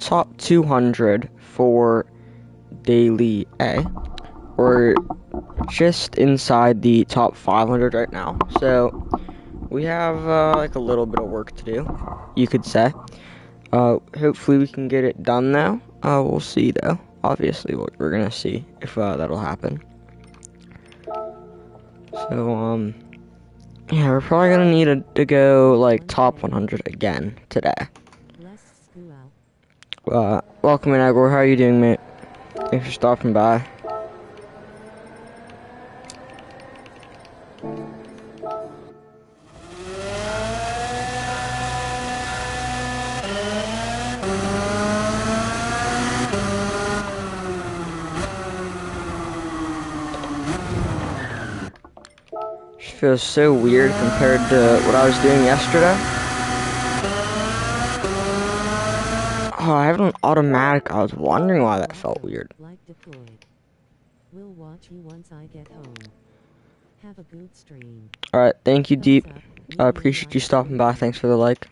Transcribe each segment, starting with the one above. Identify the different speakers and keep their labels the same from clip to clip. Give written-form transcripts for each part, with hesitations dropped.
Speaker 1: top 200 for Daily A. We're just inside the top 500 right now, so we have like a little bit of work to do, you could say. Hopefully we can get it done now. We'll see though. Obviously, we're gonna see if that'll happen. So yeah, we're probably gonna need to go like top 100 again today. Welcome in, Igor. How are you doing, mate? Thanks for stopping by. Just feels so weird compared to what I was doing yesterday. Oh, I have an automatic. I was wondering why that felt weird.
Speaker 2: We'll watch you once I get home. Have a good stream.
Speaker 1: Alright, thank you, Deep. I appreciate you stopping by. Thanks for the like.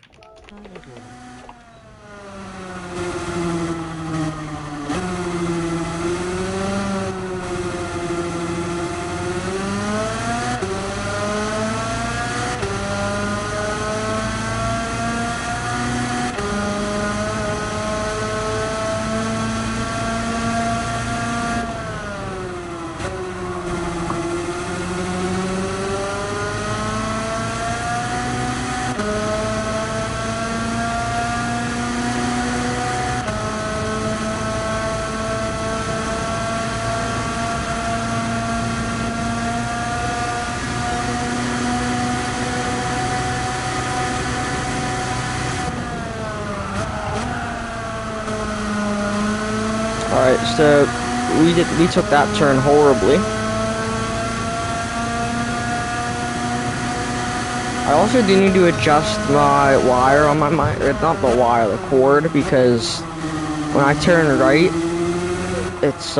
Speaker 1: Alright, so we took that turn horribly. I also do need to adjust my wire on my mic, or not the wire, the cord, because when I turn right, it's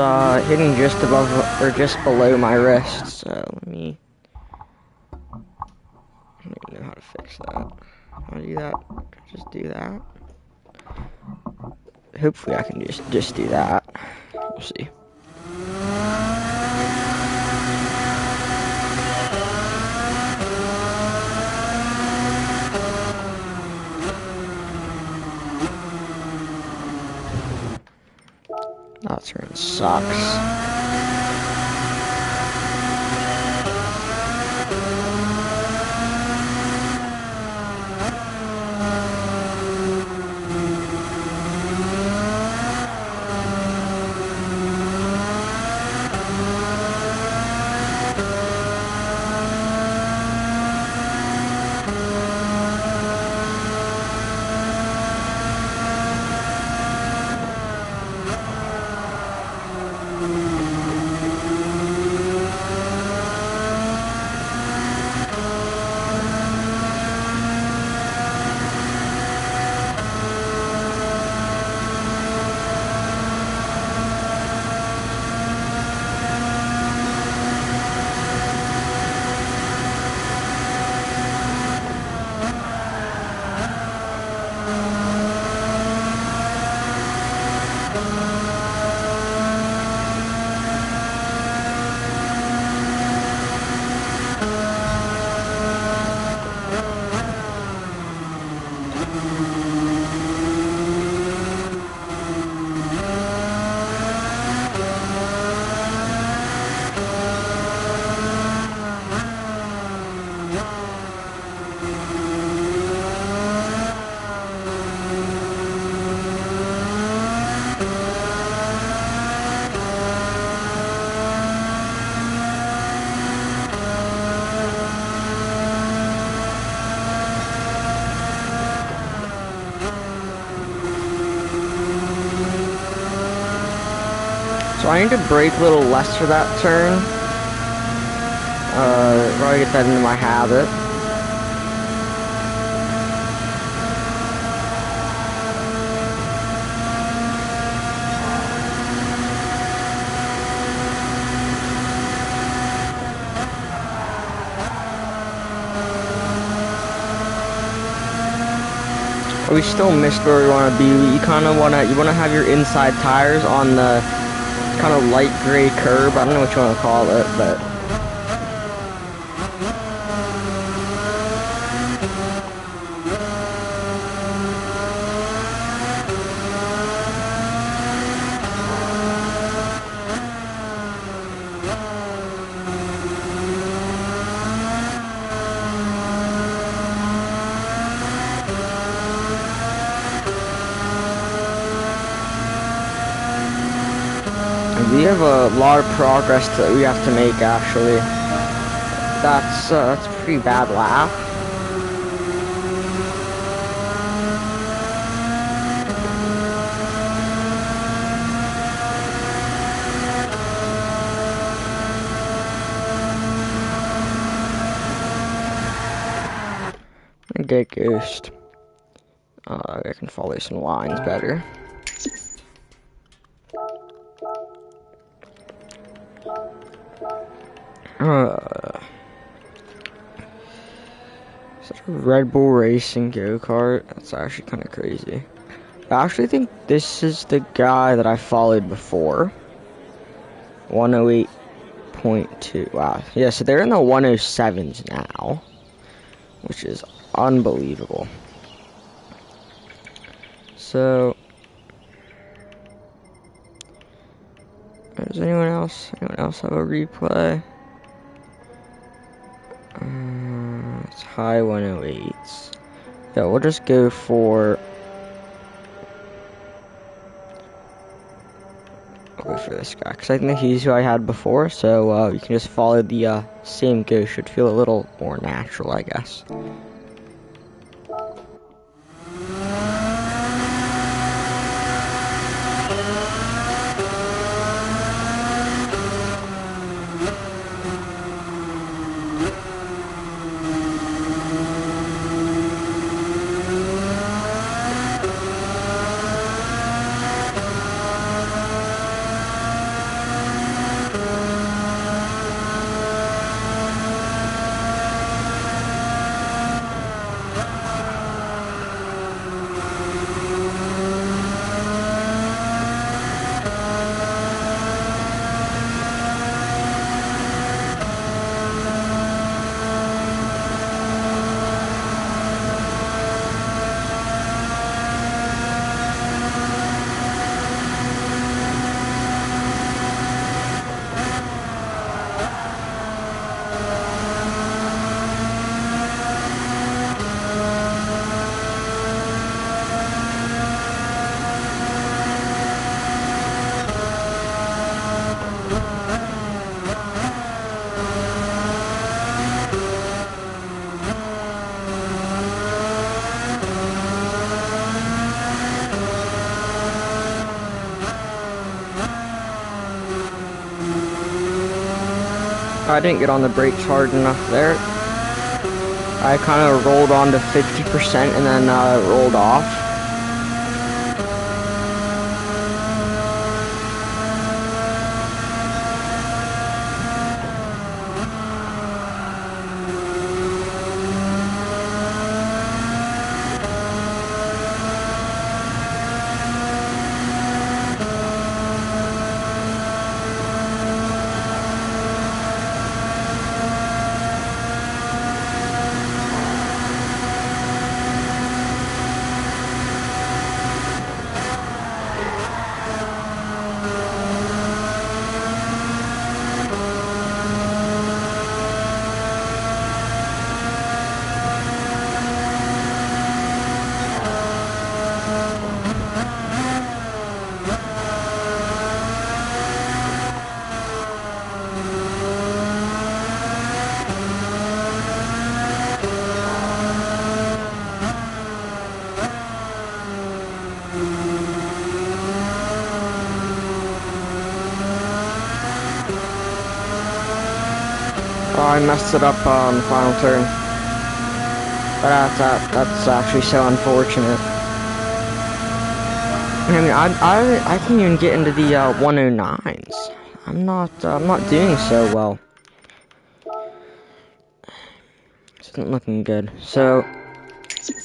Speaker 1: hitting just above or just below my wrist. So I don't even know how to fix that. How do that? Just do that. Hopefully I can just do that. We'll see. That turn sucks. So I need to brake a little less for that turn. Probably get that into my habit. we still missed where we want to be. You kind of want to have your inside tires on the kind of light gray curb. I don't know what you want to call it, but we have a lot of progress that we have to make, actually. That's a pretty bad lap. Get ghost. I can follow some lines better. Is that a Red Bull Racing go-kart? That's actually kind of crazy. I actually think this is the guy that I followed before. 108.2. Wow. Yeah, so they're in the 107s now, which is unbelievable. So, does anyone else have a replay? It's high 108s. Yeah, we'll just go for. I'll go for this guy because I think he's who I had before. So you can just follow the same go. Should feel a little more natural, I guess. I didn't get on the brakes hard enough there. I kind of rolled on to 50% and then rolled off. Oh, I messed it up on the final turn. That's actually so unfortunate. I mean, I can't even get into the 109s. I'm not doing so well. This isn't looking good. So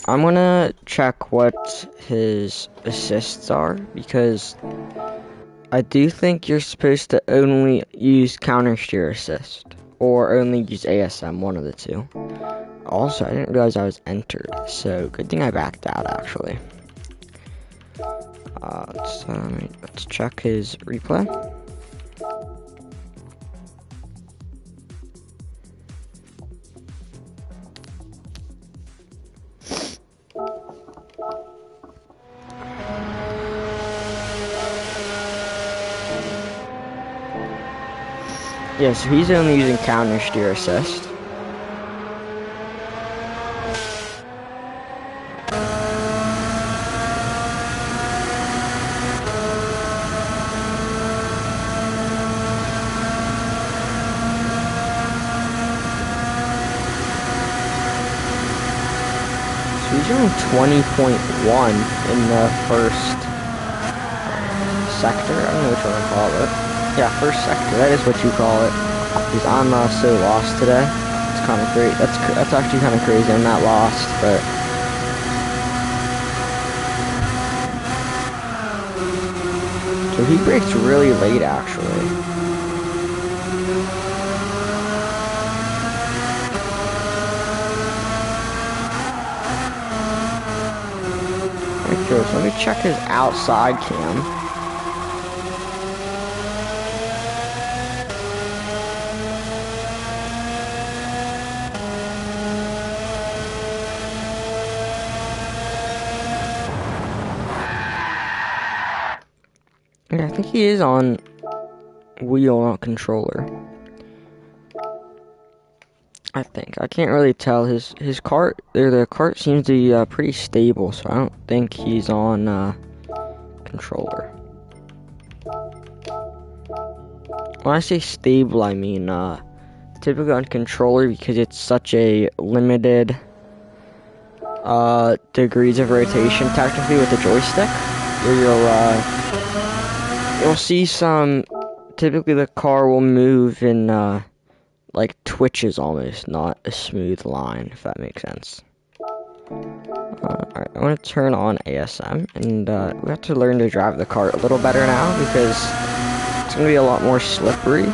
Speaker 1: I'm gonna check what his assists are, because I do think you're supposed to only use counter steer assist or only use ASM, one of the two. Also, I didn't realize I was entered, so good thing I backed out actually. Let's check his replay. Yeah, so he's only using counter steer assist. So he's doing 20.1 in the first sector. I don't know what you want to call it. Yeah, first sector. That is what you call it. Because I'm so lost today. It's kind of great. That's actually kind of crazy. I'm not lost, but so he brakes really late actually. Okay, so let me check his outside cam. Yeah, I think he is on wheel, not controller. I think. I can't really tell. His cart, the cart seems to be pretty stable, so I don't think he's on controller. When I say stable, I mean typically on controller, because it's such a limited degrees of rotation technically with the joystick, where you'll see some, typically the car will move in like twitches almost, not a smooth line, if that makes sense. Alright, I'm gonna turn on ASM, and we have to learn to drive the car a little better now, because it's gonna be a lot more slippery.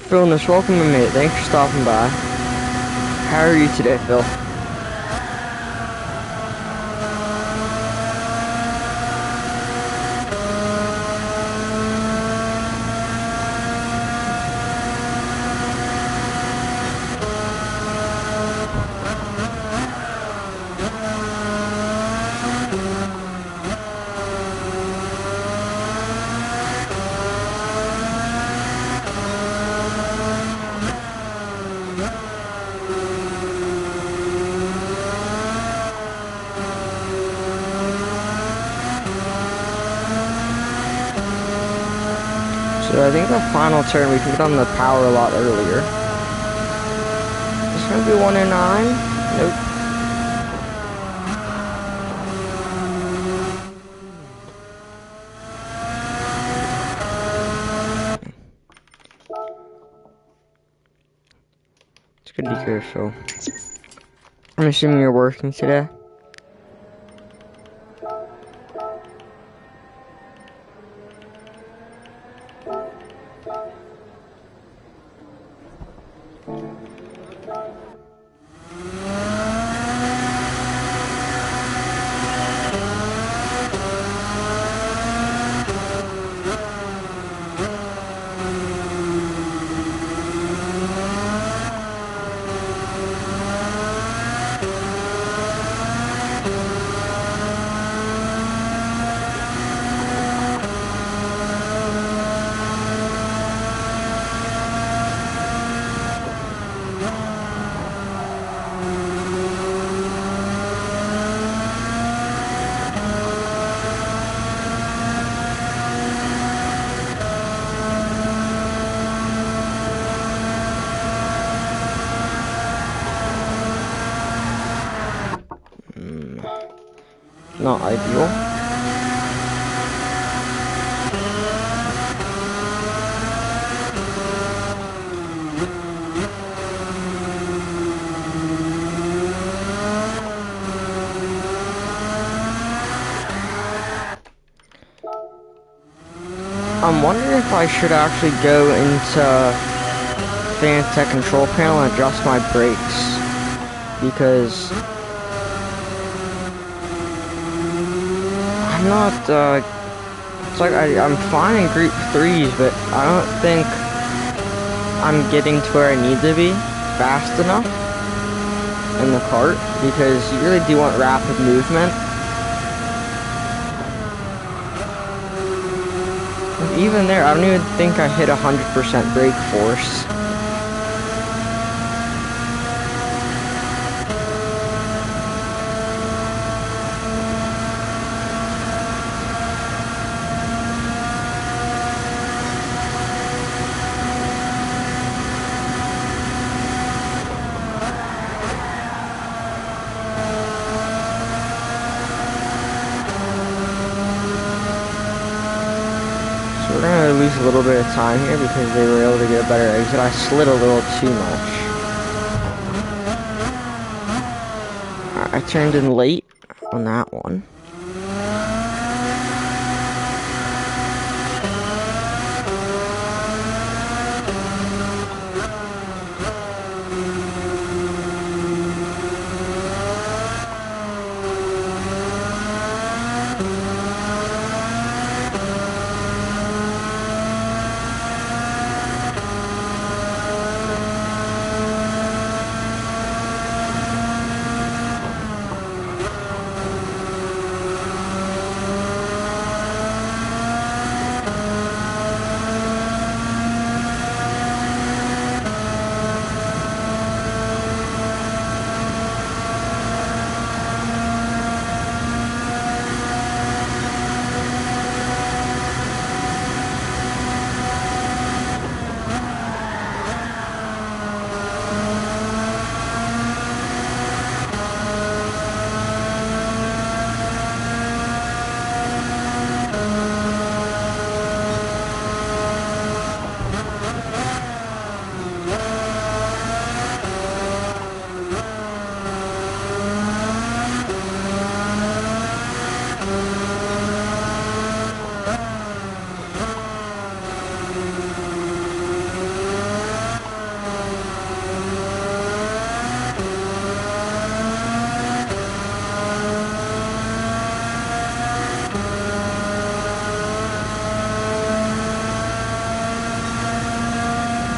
Speaker 1: Philness, welcome to mate. Thanks for stopping by. How are you today, Phil? So I think the final turn we can get on the power a lot earlier. It's gonna be 1 and 9. Nope. It's good to hear, Phil. I'm assuming you're working today. not ideal. I'm wondering if I should actually go into Fanatec control panel and adjust my brakes, because I'm not, it's like I'm fine in group 3s, but I don't think I'm getting to where I need to be fast enough in the kart, because you really do want rapid movement. Even there, I don't even think I hit 100% brake force. So we're gonna lose a little bit of time here because they were able to get a better exit. I slid a little too much. I turned in late on that one.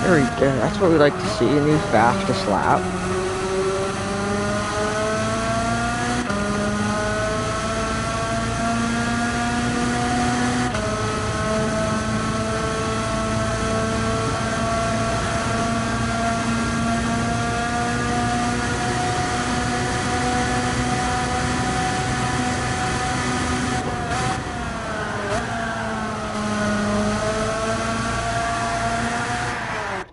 Speaker 1: There we go. That's what we like to see, a new fastest lap.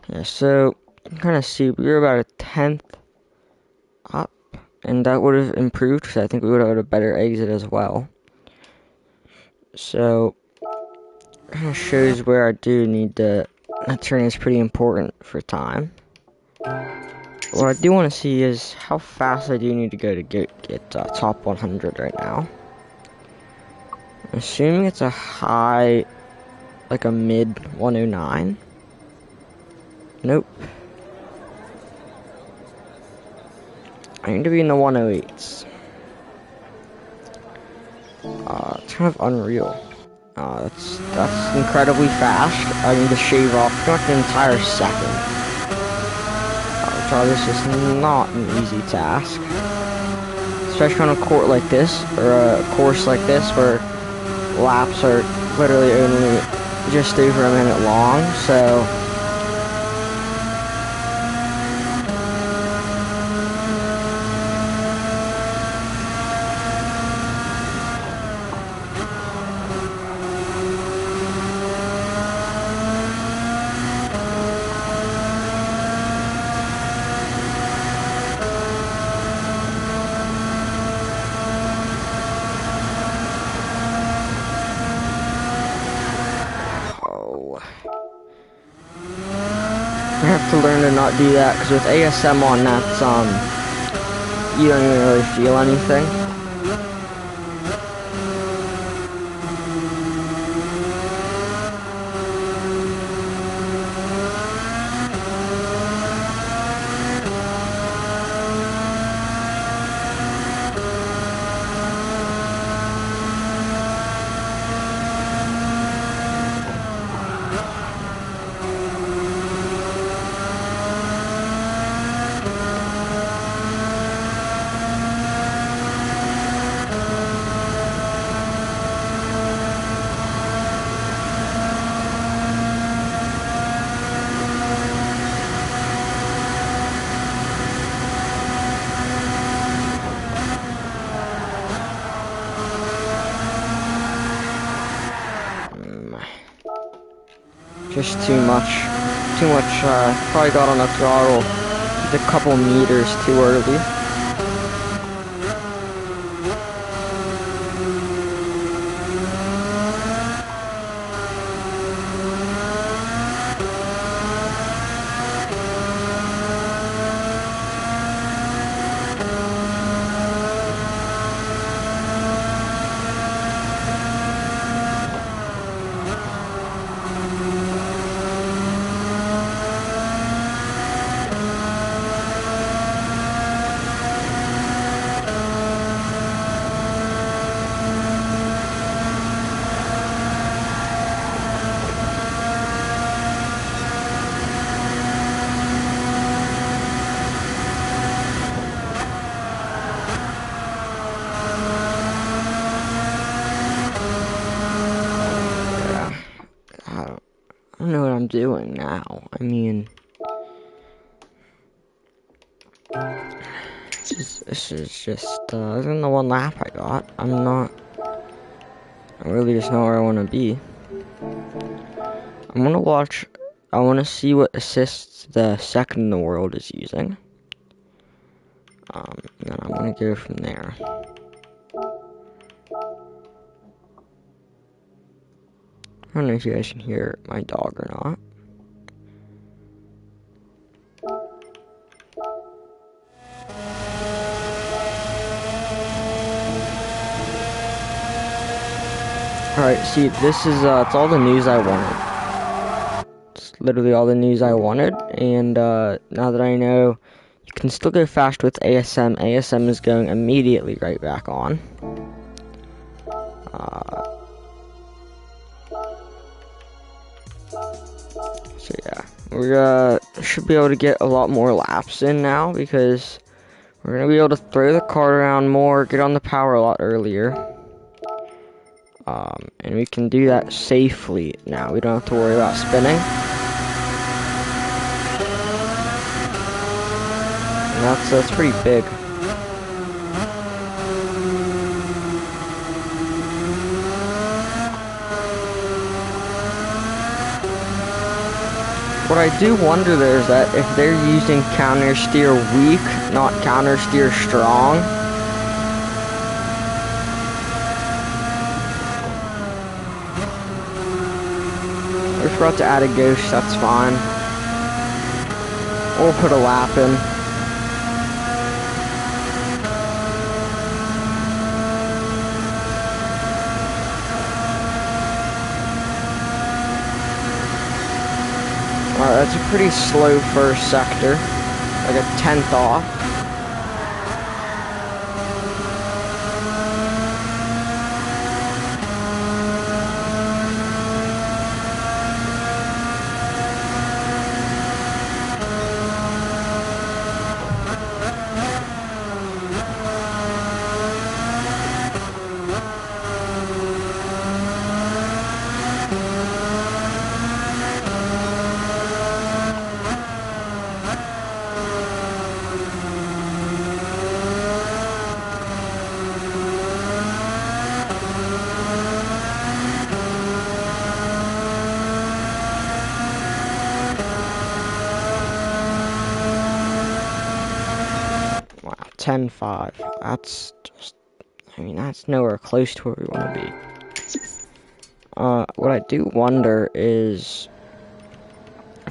Speaker 1: Yeah, so you can kind of see we were about a 10th up, and that would have improved because I think we would have had a better exit as well. So kind of shows where I do need to. That turn is pretty important for time. What I do want to see is how fast I do need to go to get top 100 right now. I'm assuming it's a high, like a mid 109. Nope. I need to be in the 108s. It's kind of unreal. That's incredibly fast. I need to shave off pretty much an entire second. Which obviously is not an easy task. Especially on a court like this, or a course like this, where laps are literally only just over a minute long, so to learn to not do that, because with ASM on, that's, you don't even really feel anything. Just too much, probably got on the throttle just a couple meters too early. I don't know what I'm doing now. I mean, this is just, isn't the one lap I got. I really just know where I want to be. I want to see what assists the second in the world is using. And then I'm going to go from there. I don't know if you guys can hear my dog or not. Alright, see, this is, it's all the news I wanted. It's literally all the news I wanted, and, now that I know you can still go fast with ASM, ASM is going immediately right back on. So yeah, we should be able to get a lot more laps in now, because we're going to be able to throw the cart around more, get on the power a lot earlier. And we can do that safely now. We don't have to worry about spinning. And that's pretty big. What I do wonder though is that if they're using counter steer weak, not counter steer strong. We're about to add a ghost, that's fine. We'll put a lap in. That's a pretty slow first sector, like a 10th off. Wow, 10.5. That's just, I mean, that's nowhere close to where we want to be. What I do wonder is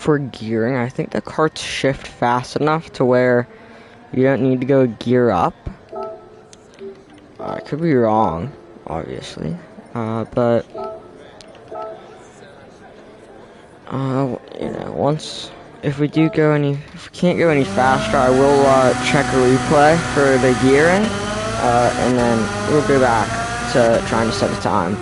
Speaker 1: for gearing, I think the carts shift fast enough to where you don't need to go gear up. I could be wrong, obviously, but if we can't go any faster, I will check a replay for the gearing, and then we'll go back to trying to set a time.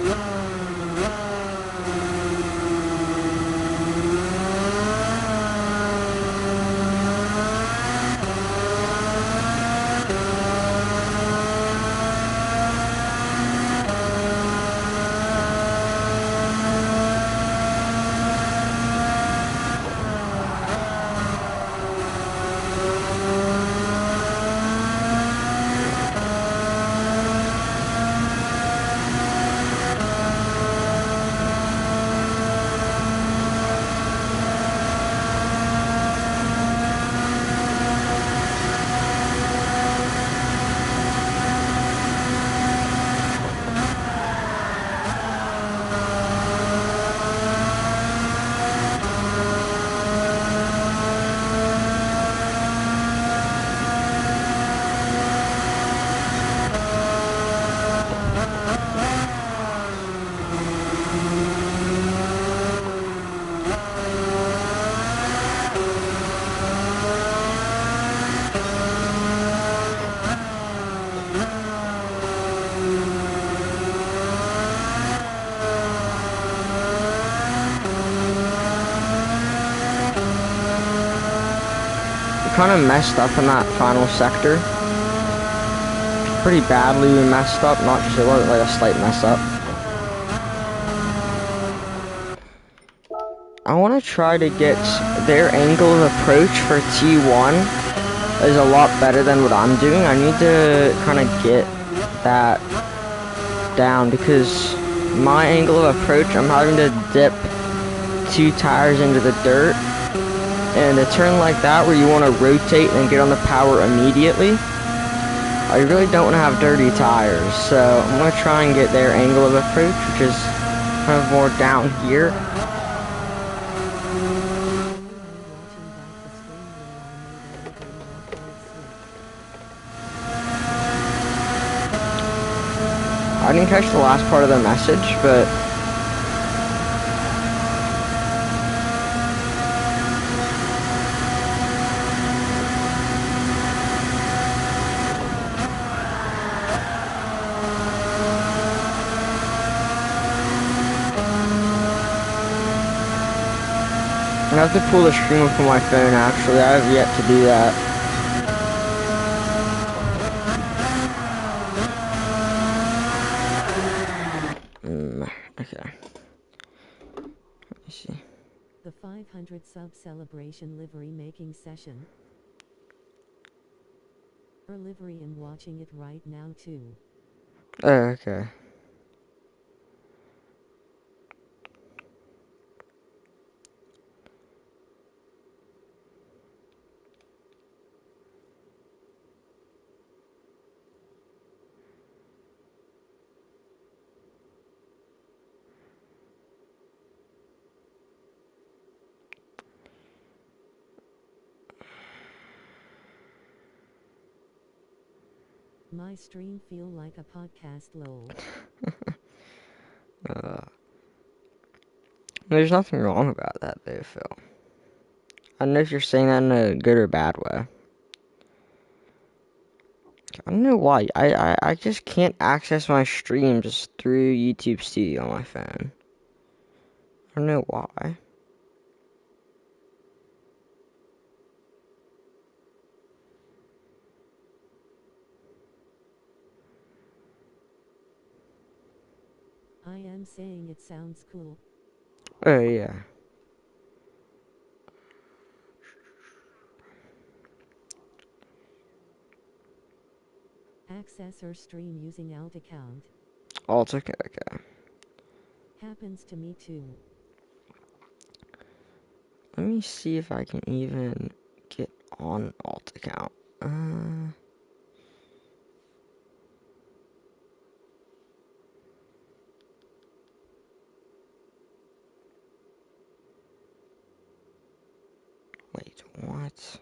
Speaker 1: Kind of messed up in that final sector. Pretty badly we messed up, not just, it wasn't like a slight mess up. I want to try to get their angle of approach for T1 is a lot better than what I'm doing. I need to kind of get that down because my angle of approach, I'm having to dip 2 tires into the dirt. And a turn like that where you want to rotate and get on the power immediately, I really don't want to have dirty tires. So I'm going to try and get their angle of approach, which is kind of more down here. I didn't catch the last part of the message, but I have to pull the stream up on my phone, actually. I have yet to do that. Okay. Let me see.
Speaker 2: The 500 sub celebration livery making session. Her livery and watching it right now too.
Speaker 1: Oh, okay.
Speaker 2: My stream feel like a podcast lol.
Speaker 1: There's nothing wrong about that, though, Phil. I don't know if you're saying that in a good or bad way. I don't know why. I just can't access my streams through YouTube Studio on my phone. I don't know why.
Speaker 2: I am saying it sounds cool.
Speaker 1: Oh, yeah.
Speaker 2: Access her stream using alt account.
Speaker 1: Alt account, okay.
Speaker 2: Happens to me too.
Speaker 1: Let me see if I can even get on alt account. What?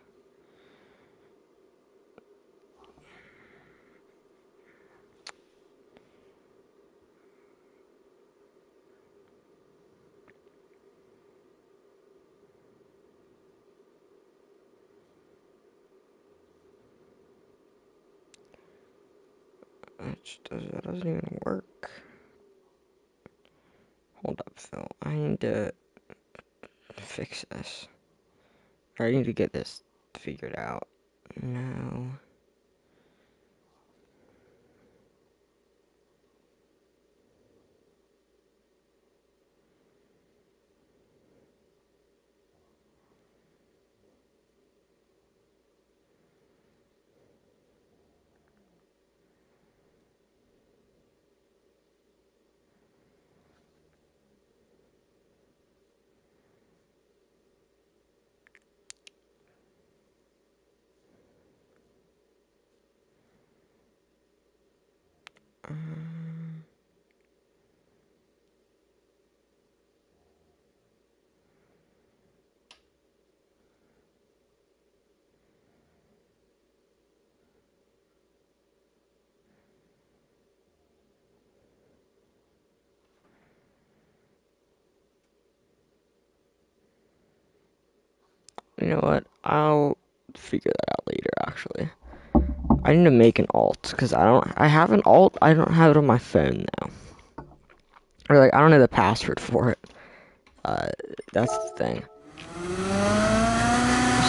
Speaker 1: That doesn't even work. Hold up, Phil. I need to fix this. I need to get this figured out. No. You know what? I'll figure that out later, actually. I need to make an alt, because I have an alt, I don't have it on my phone now. Or, like, I don't know the password for it. That's the thing.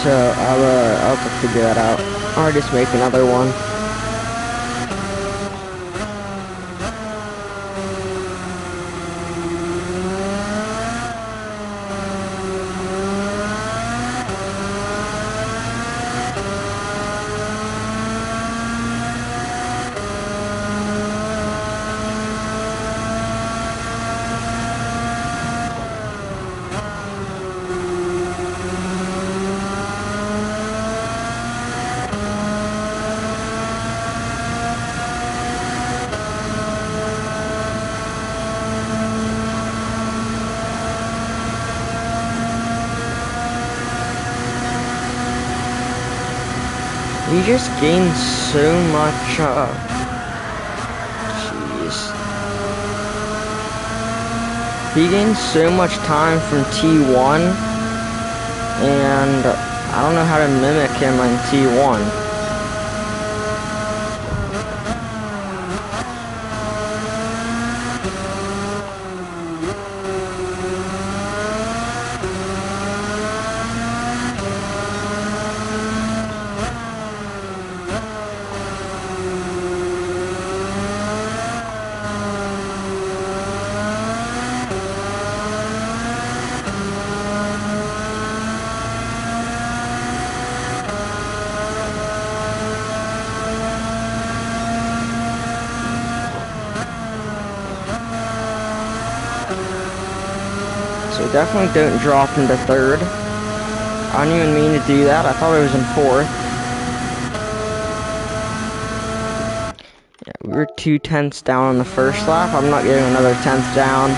Speaker 1: So, I'll have to figure that out. Or just make another one. You just gain so much, jeez. He gains so much time from T1, and I don't know how to mimic him on T1. So definitely don't drop into third. I didn't even mean to do that. I thought I was in fourth. Yeah, we were 2/10 down on the first lap. I'm not getting another 10th down.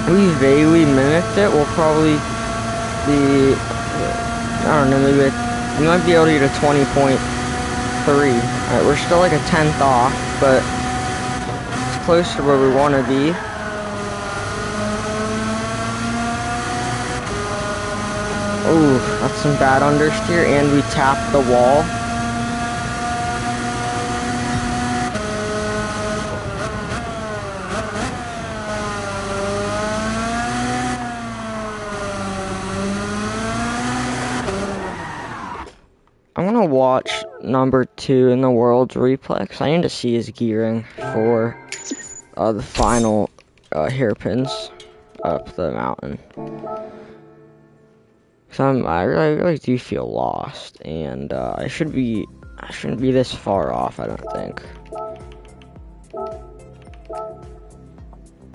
Speaker 1: We vaguely mimicked it. We'll probably be, I don't know, maybe we might be able to get a 20.3. Alright, we're still like a 10th off, but it's close to where we want to be. Ooh, that's some bad understeer, and we tapped the wall. I want to watch number 2 in the world's replay, 'cause I need to see his gearing for the final hairpins up the mountain. I really do feel lost, and I shouldn't be this far off, I don't think.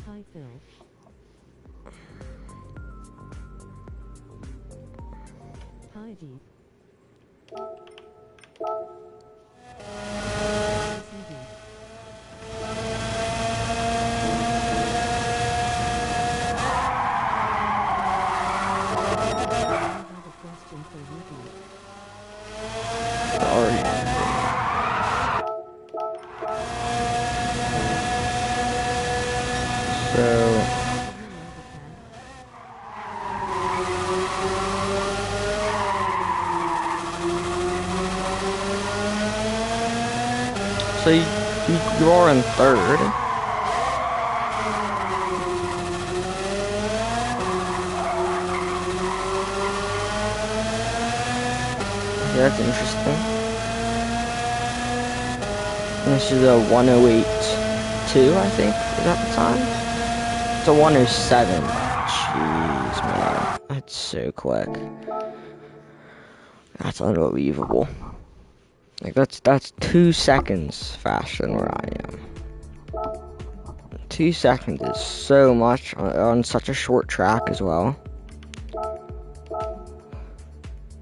Speaker 2: Hi, Phil. Hi, Deep. Listen, Deep. I have a question for you, Deep.
Speaker 1: Sorry. So,
Speaker 2: Do you love a cat?
Speaker 1: you are in third. Yeah, that's interesting. This is a 108.2, I think, is that the time? It's a 107. Jeez, man. That's so quick. That's unbelievable. Like, that's 2 seconds faster than where I am. 2 seconds is so much on such a short track as well.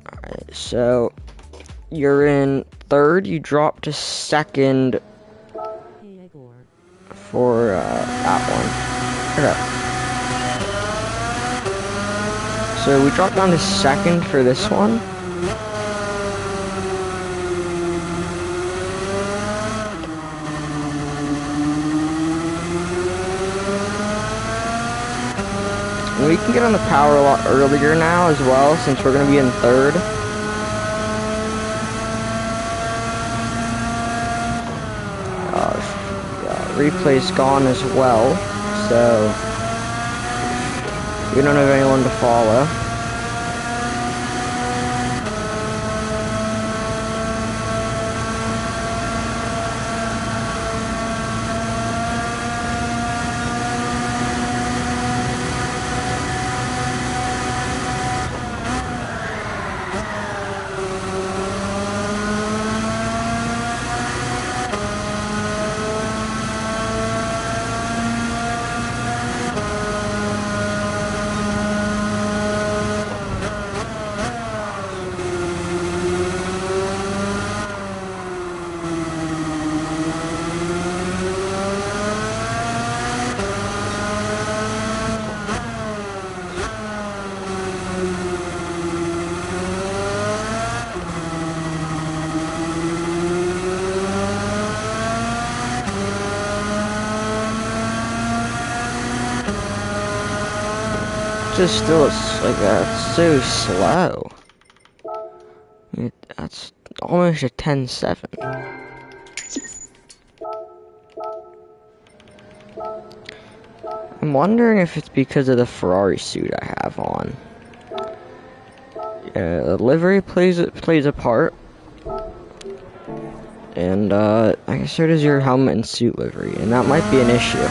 Speaker 1: Alright, so you're in third, you dropped to second
Speaker 2: Hey, Igor.
Speaker 1: for that one. Okay. So we dropped down to second for this one. And we can get on the power a lot earlier now as well, since we're going to be in third. Replay's gone as well, so we don't have anyone to follow. Just still, like, that's so slow. That's almost a 10.7. I'm wondering if it's because of the Ferrari suit I have on. Yeah, the livery plays a part. And, I guess so does your helmet and suit livery, and that might be an issue.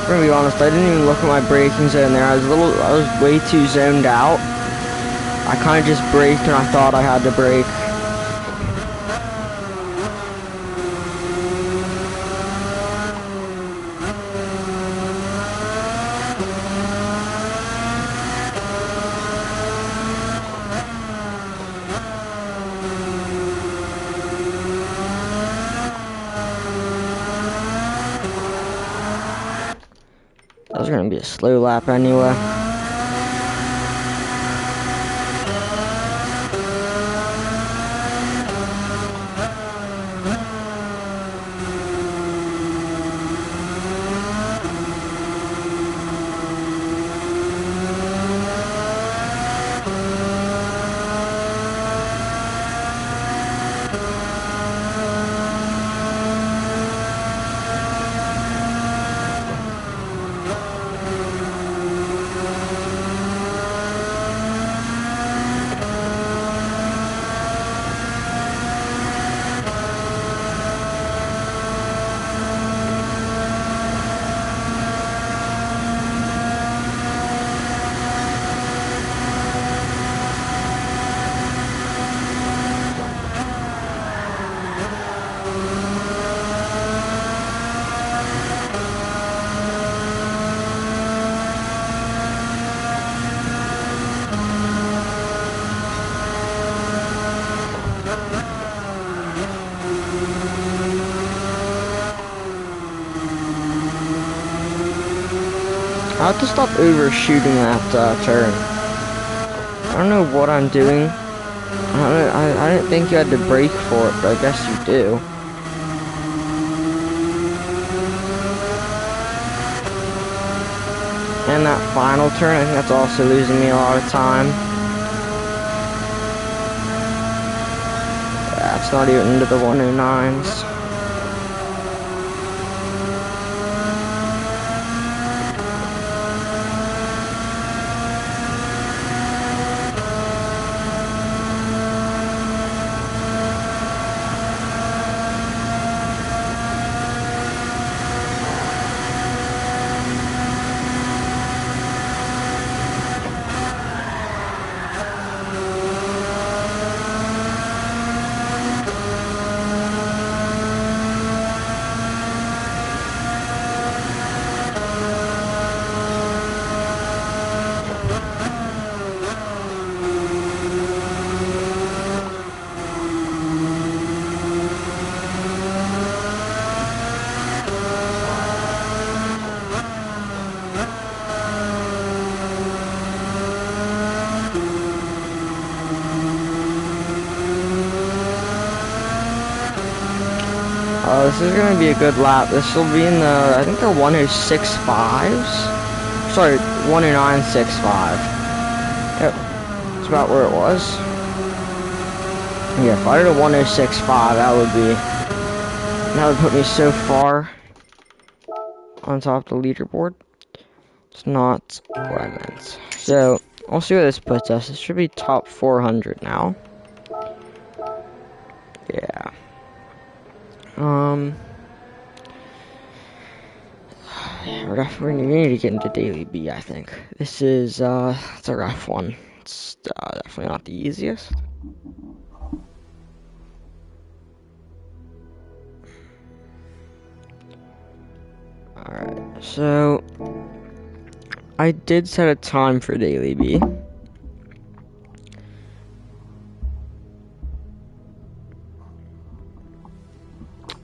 Speaker 1: I'm gonna be honest, I didn't even look at my braking zone there. I was way too zoned out. I kind of just braked and I thought I had to brake. gonna be a slow lap anyway. I have to stop overshooting that turn. I don't know what I'm doing. I didn't think you had to brake for it, but I guess you do. And that final turn, I think that's also losing me a lot of time. That's not even into the 109s. This is going to be a good lap. This will be in the, I think they're 106.5s. Sorry, 109.65. Yep, that's about where it was. Yeah, if I did a 106.5, that would put me so far on top of the leaderboard. It's not what I meant. So, we'll see where this puts us. It should be top 400 now. Yeah. We need to get into Daily B, I think. This is, it's a rough one. It's definitely not the easiest. Alright, so I did set a time for Daily B.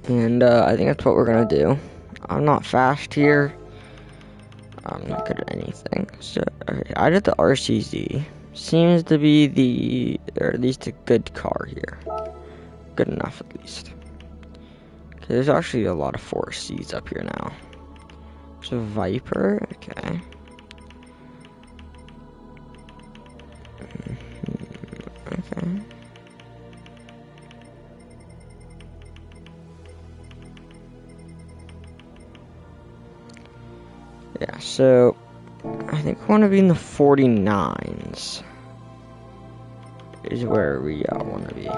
Speaker 1: And I think that's what we're gonna do. I'm not fast here. I'm not good at anything. So okay, I did the RCZ. Seems to be or at least a good car here. Good enough at least. Okay, there's actually a lot of 4Cs up here now. There's a Viper, okay. Okay. Yeah, so I think we want to be in the 49s is where we want to be.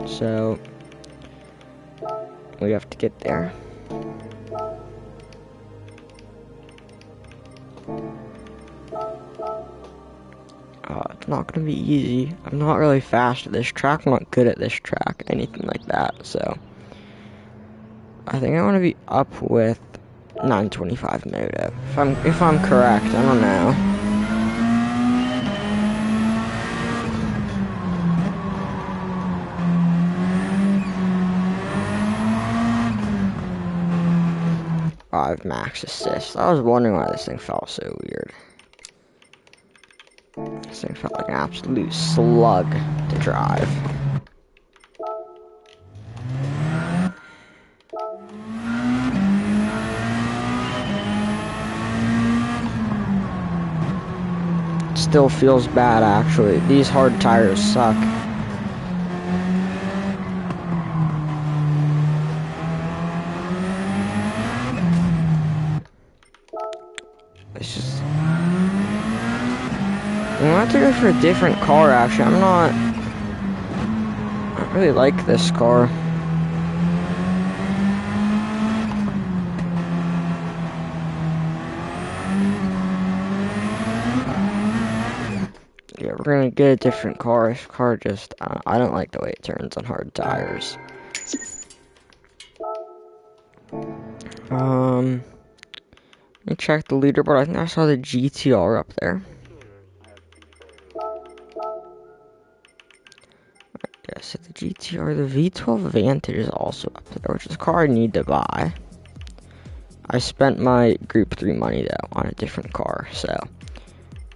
Speaker 1: So we have to get there. It's not going to be easy. I'm not really fast at this track. I'm not good at this track, anything like that. So I think I want to be up with 925 moto. If I'm correct, I don't know. 5 max assist. I was wondering why this thing felt so weird. This thing felt like an absolute slug to drive. Still feels bad, actually. These hard tires suck. It's just... I'm gonna have to go for a different car, actually. I don't really like this car. Yeah, we're gonna get a different car. This car just... I don't like the way it turns on hard tires. Let me check the leaderboard. I think I saw the GTR up there. Yeah, so the GTR, the V12 Vantage is also up there, which is a car I need to buy. I spent my Group 3 money, though, on a different car, so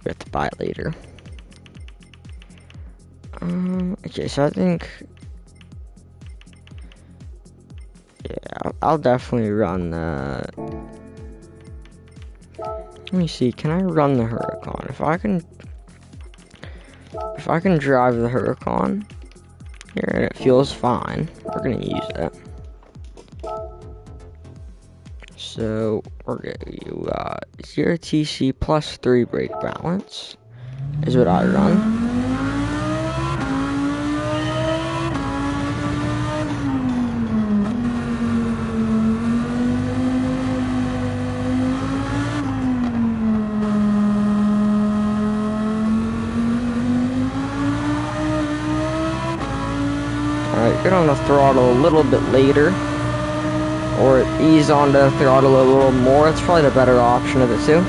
Speaker 1: we have to buy it later. Okay, so I think... Yeah, I'll definitely run the... Let me see, can I run the Huracan? If I can drive the Huracan here and it feels fine, we're gonna use it. So we're gonna 0 TC plus 3 brake balance is what I run. Alright, get on the throttle a little bit later, or ease on the throttle a little more. It's probably the better option of the two.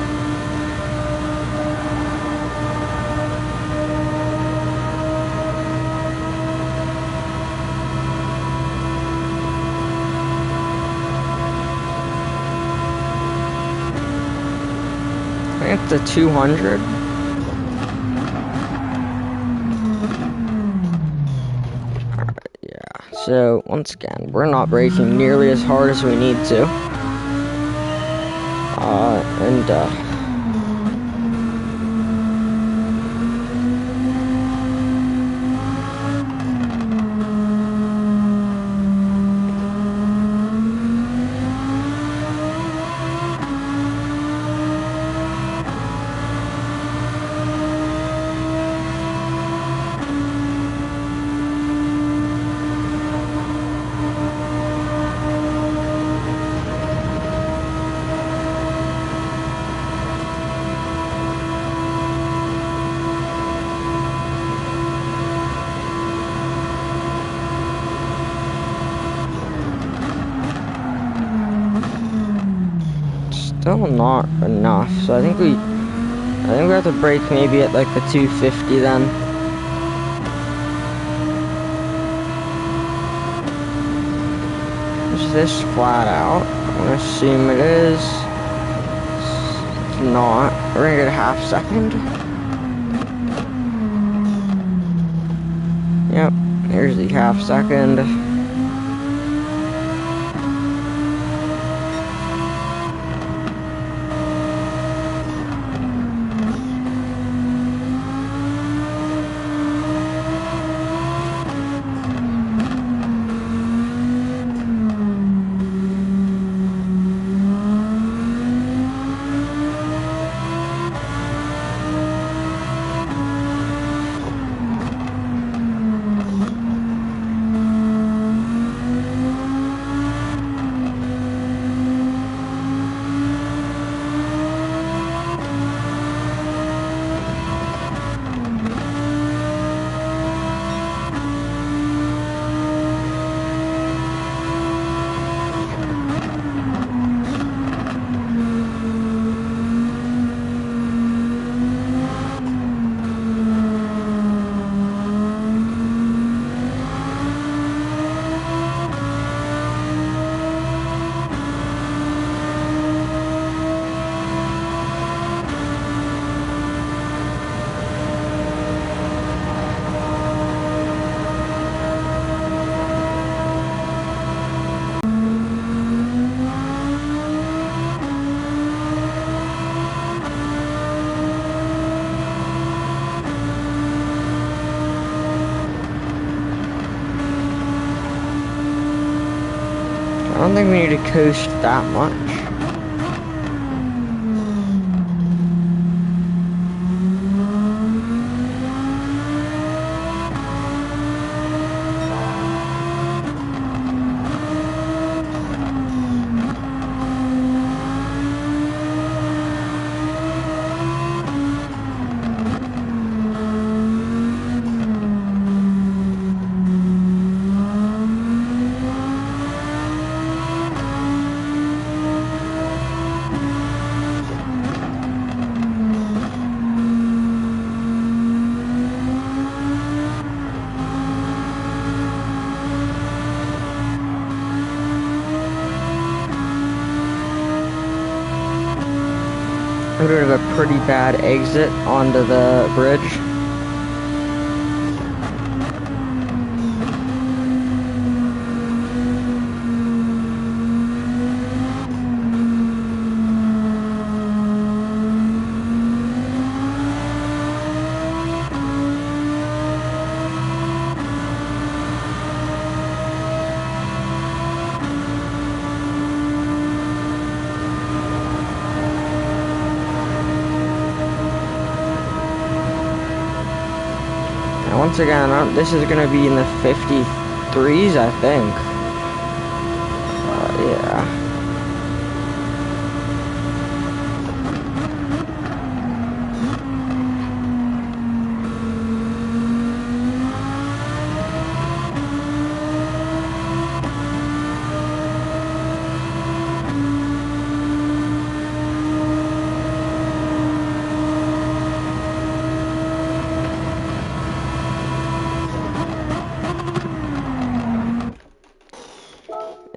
Speaker 1: I think it's a 200. So, once again, we're not braking nearly as hard as we need to. Still not enough, so I think we have to brake maybe at like the 250 then. Is this flat out? I'm gonna assume it is. It's not. We're gonna get a half second. Yep, here's the half second. I don't think we need to coast that much. We're gonna have a pretty bad exit onto the bridge. Now, once again, this is gonna be in the 53s, I think. Yeah.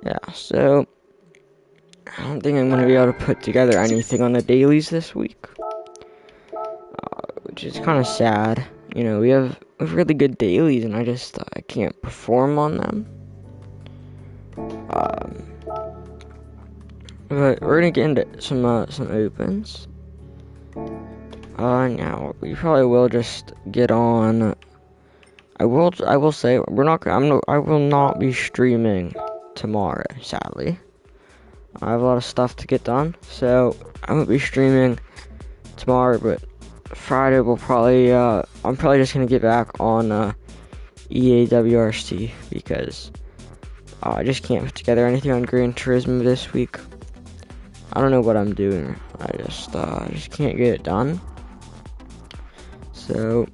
Speaker 1: Yeah, so I don't think I'm gonna be able to put together anything on the dailies this week, which is kind of sad. You know, we have really good dailies, and I can't perform on them. But we're gonna get into some opens. Now we probably will just get on. I will say I will not be streaming tomorrow, sadly. I have a lot of stuff to get done, so I won't be streaming tomorrow, but Friday will probably, I'm probably just gonna get back on, EAWRC, because, I just can't put together anything on Gran Turismo this week. I don't know what I'm doing, I just can't get it done. So,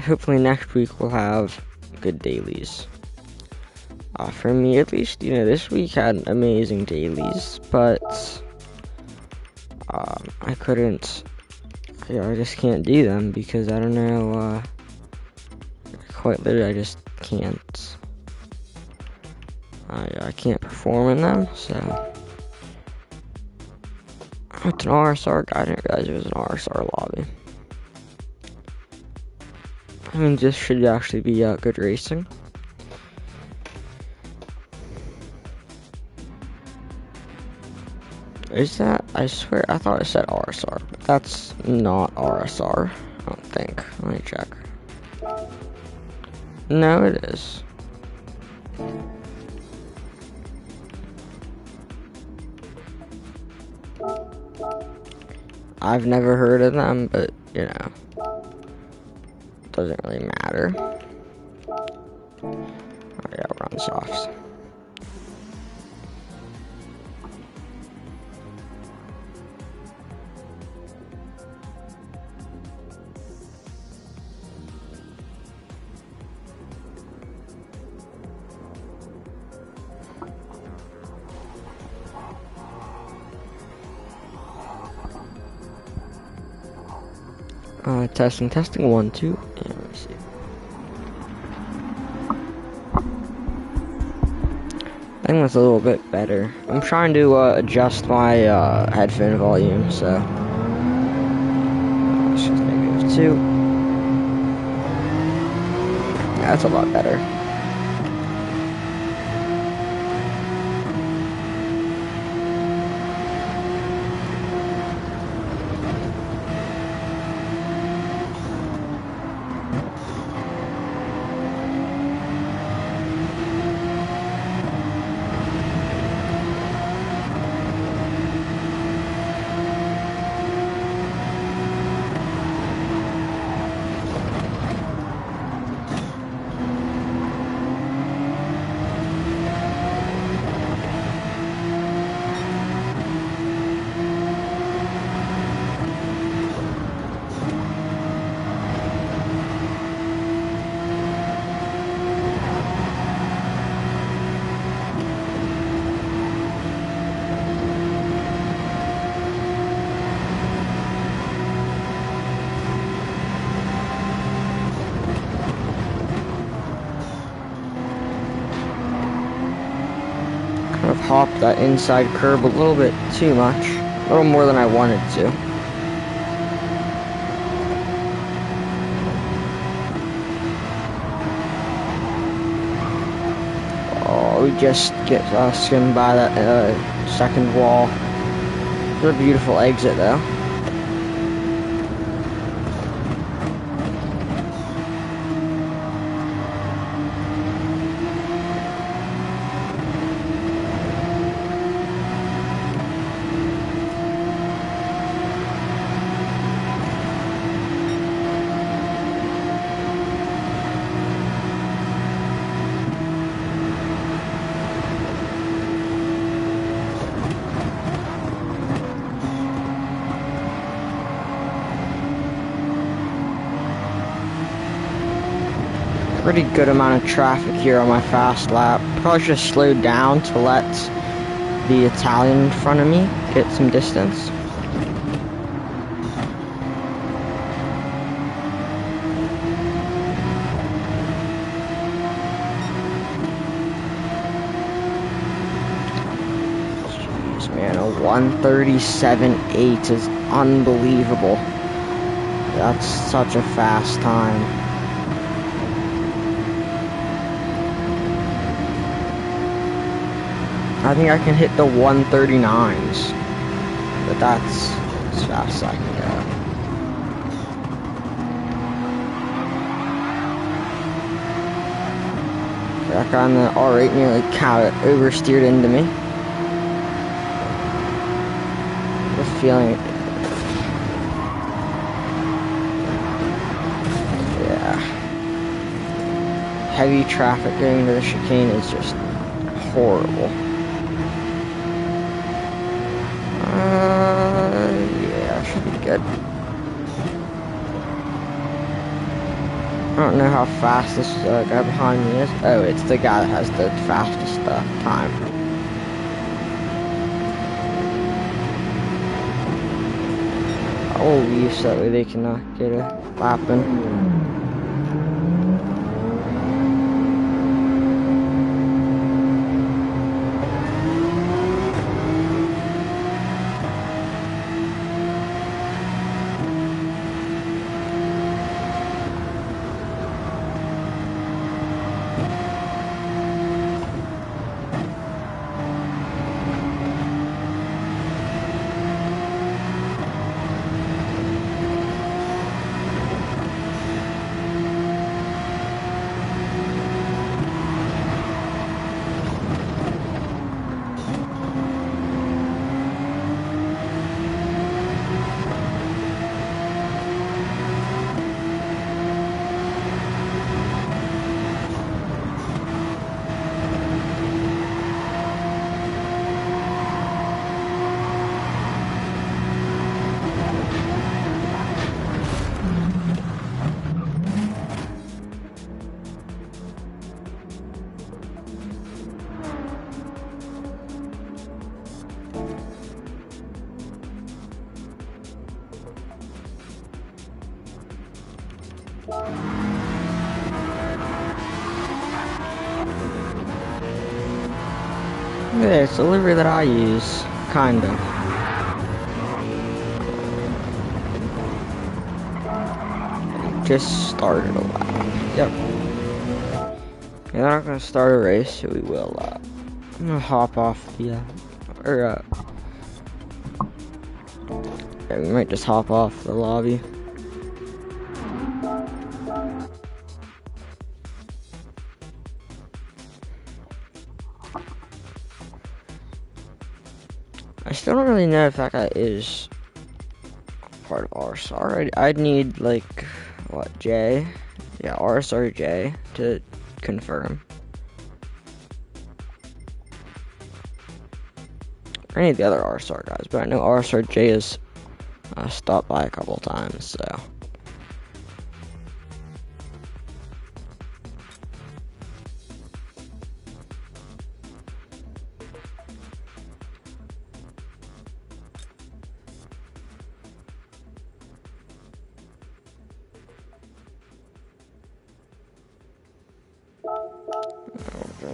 Speaker 1: hopefully next week we'll have good dailies. For me at least, you know, this week had amazing dailies, but, I couldn't, I just can't do them because I don't know, quite literally I just can't, I can't perform in them, so. It's an RSR, I didn't realize it was an RSR lobby. I mean, this should actually be, good racing. Is that? I swear, I thought it said RSR, but that's not RSR, I don't think. Let me check. No, it is. I've never heard of them, but, you know, doesn't really matter. Oh yeah, we're on softs. Testing, 1, 2. Yeah, let me see. I think that's a little bit better. I'm trying to adjust my headphone volume, so let's just -2. Yeah, that's a lot better. hop that inside curb a little bit too much. A little more than I wanted to. Oh, we just get skimmed by that second wall. It's a beautiful exit though. Pretty good amount of traffic here on my fast lap. Probably should have slowed down to let the Italian in front of me get some distance. Jeez, man, a 1:37.8 is unbelievable. That's such a fast time. I think I can hit the 1:39s, but that's as fast as I can go. That guy on the R8 nearly oversteered into me. The feeling, yeah. Heavy traffic going into the chicane is just horrible. Yeah, should be good. I don't know how fast this guy behind me is. Oh, it's the guy that has the fastest time. I will leave so that way they can get a lap in. Yeah, it's the livery that I use, kind of. Just started a lap. Yep. We're not gonna start a race, so we will. I'm gonna hop off the, yeah, we might just hop off the lobby. I still don't really know if that guy is part of RSR. I'd need, like, what, J? Yeah, RSR J to confirm. I need the other RSR guys, but I know RSR J is stopped by a couple of times, so.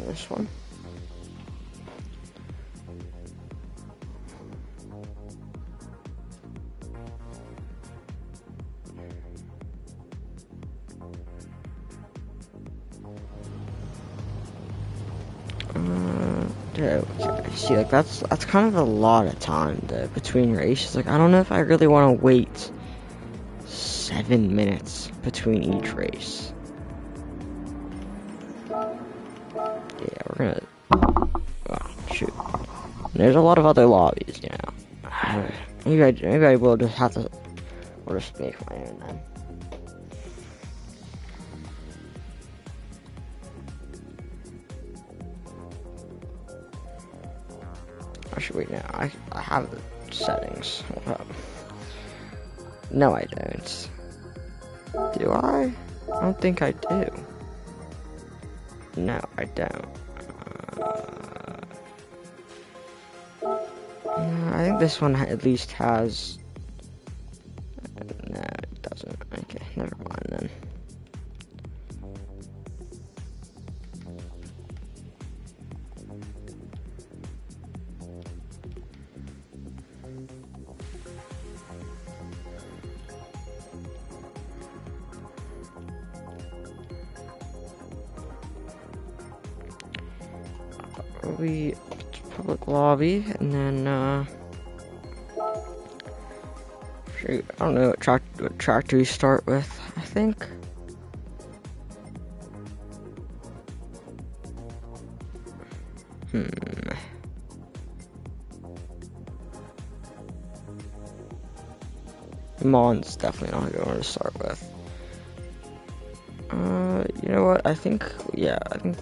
Speaker 1: This one. Dude, see, like that's kind of a lot of time though between races. Like I don't know if I really want to wait 7 minutes between each race. Yeah, we're gonna. Oh, shoot. There's a lot of other lobbies, you know. Maybe I will just have to, or just make my own then. Actually, wait, now I have the settings. Hold up. No, I don't. Do I? I don't think I do. No, I don't. No, I think this one at least has. No, it doesn't. Okay, never mind then. We public lobby, and then shoot, I don't know what track do we start with. I think Mon's definitely not a good one to start with. You know what? I think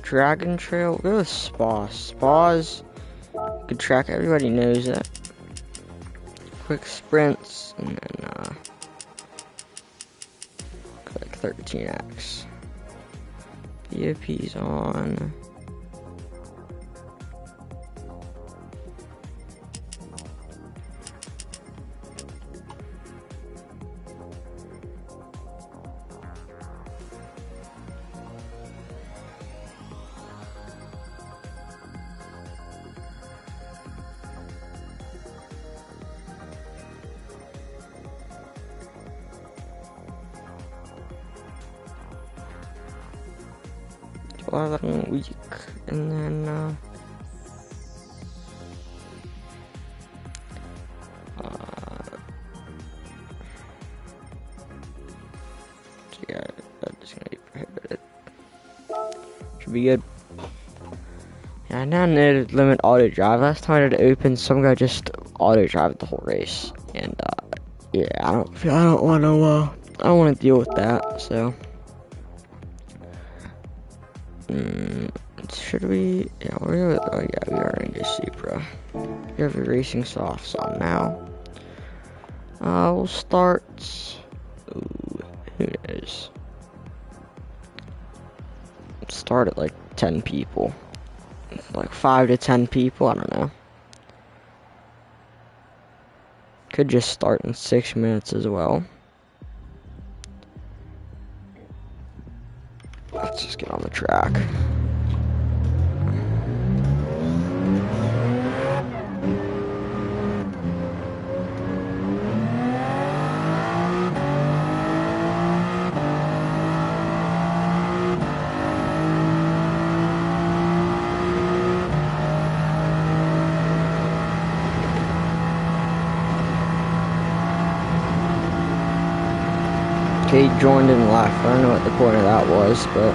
Speaker 1: Dragon Trail. We'll go with Spa. Spa's good track. Everybody knows it. Quick sprints, and then like 13x. BOP's on. Week, and then yeah, that's gonna be prohibited. Should be good. Yeah, I now know to limit auto drive. Last time I did it open, some guy just auto drive the whole race, and yeah, I don't want to deal with that. So. Should we? Yeah, oh yeah, we are in Supra. We have the racing softs on now. We'll start. Ooh, who knows? Start at like 10 people, like 5 to 10 people. I don't know. Could just start in 6 minutes as well. Let's just get on the track. Okay, he joined and left. I don't know what the point of that was, but.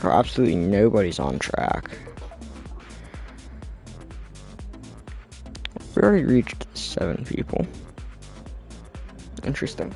Speaker 1: Absolutely nobody's on track. We already reached 7 people. Interesting.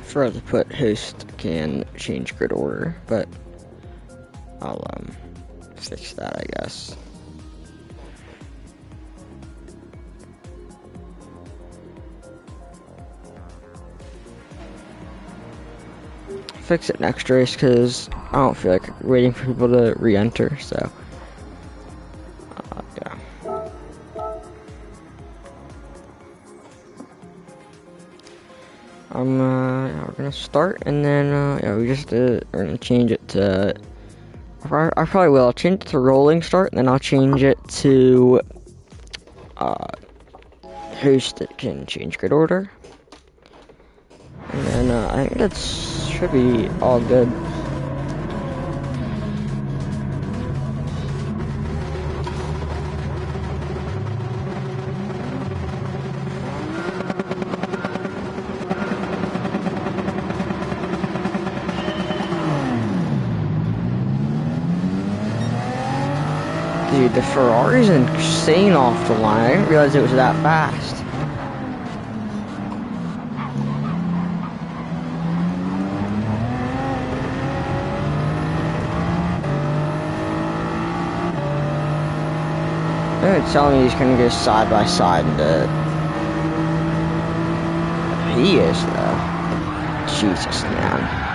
Speaker 1: Forgot to put host can change grid order, but I'll fix that, I guess. Fix it next race because I don't feel like waiting for people to re-enter. So yeah. Yeah, we're gonna start, and then yeah, we're gonna change it to. I probably will. I'll change it to rolling start, and then I'll change it to host that can change grid order. And then I think that should be all good. Dude, the Ferrari's insane off the line. I didn't realize it was that fast. They're telling me he's gonna go side by side into. He is though. Jesus, man.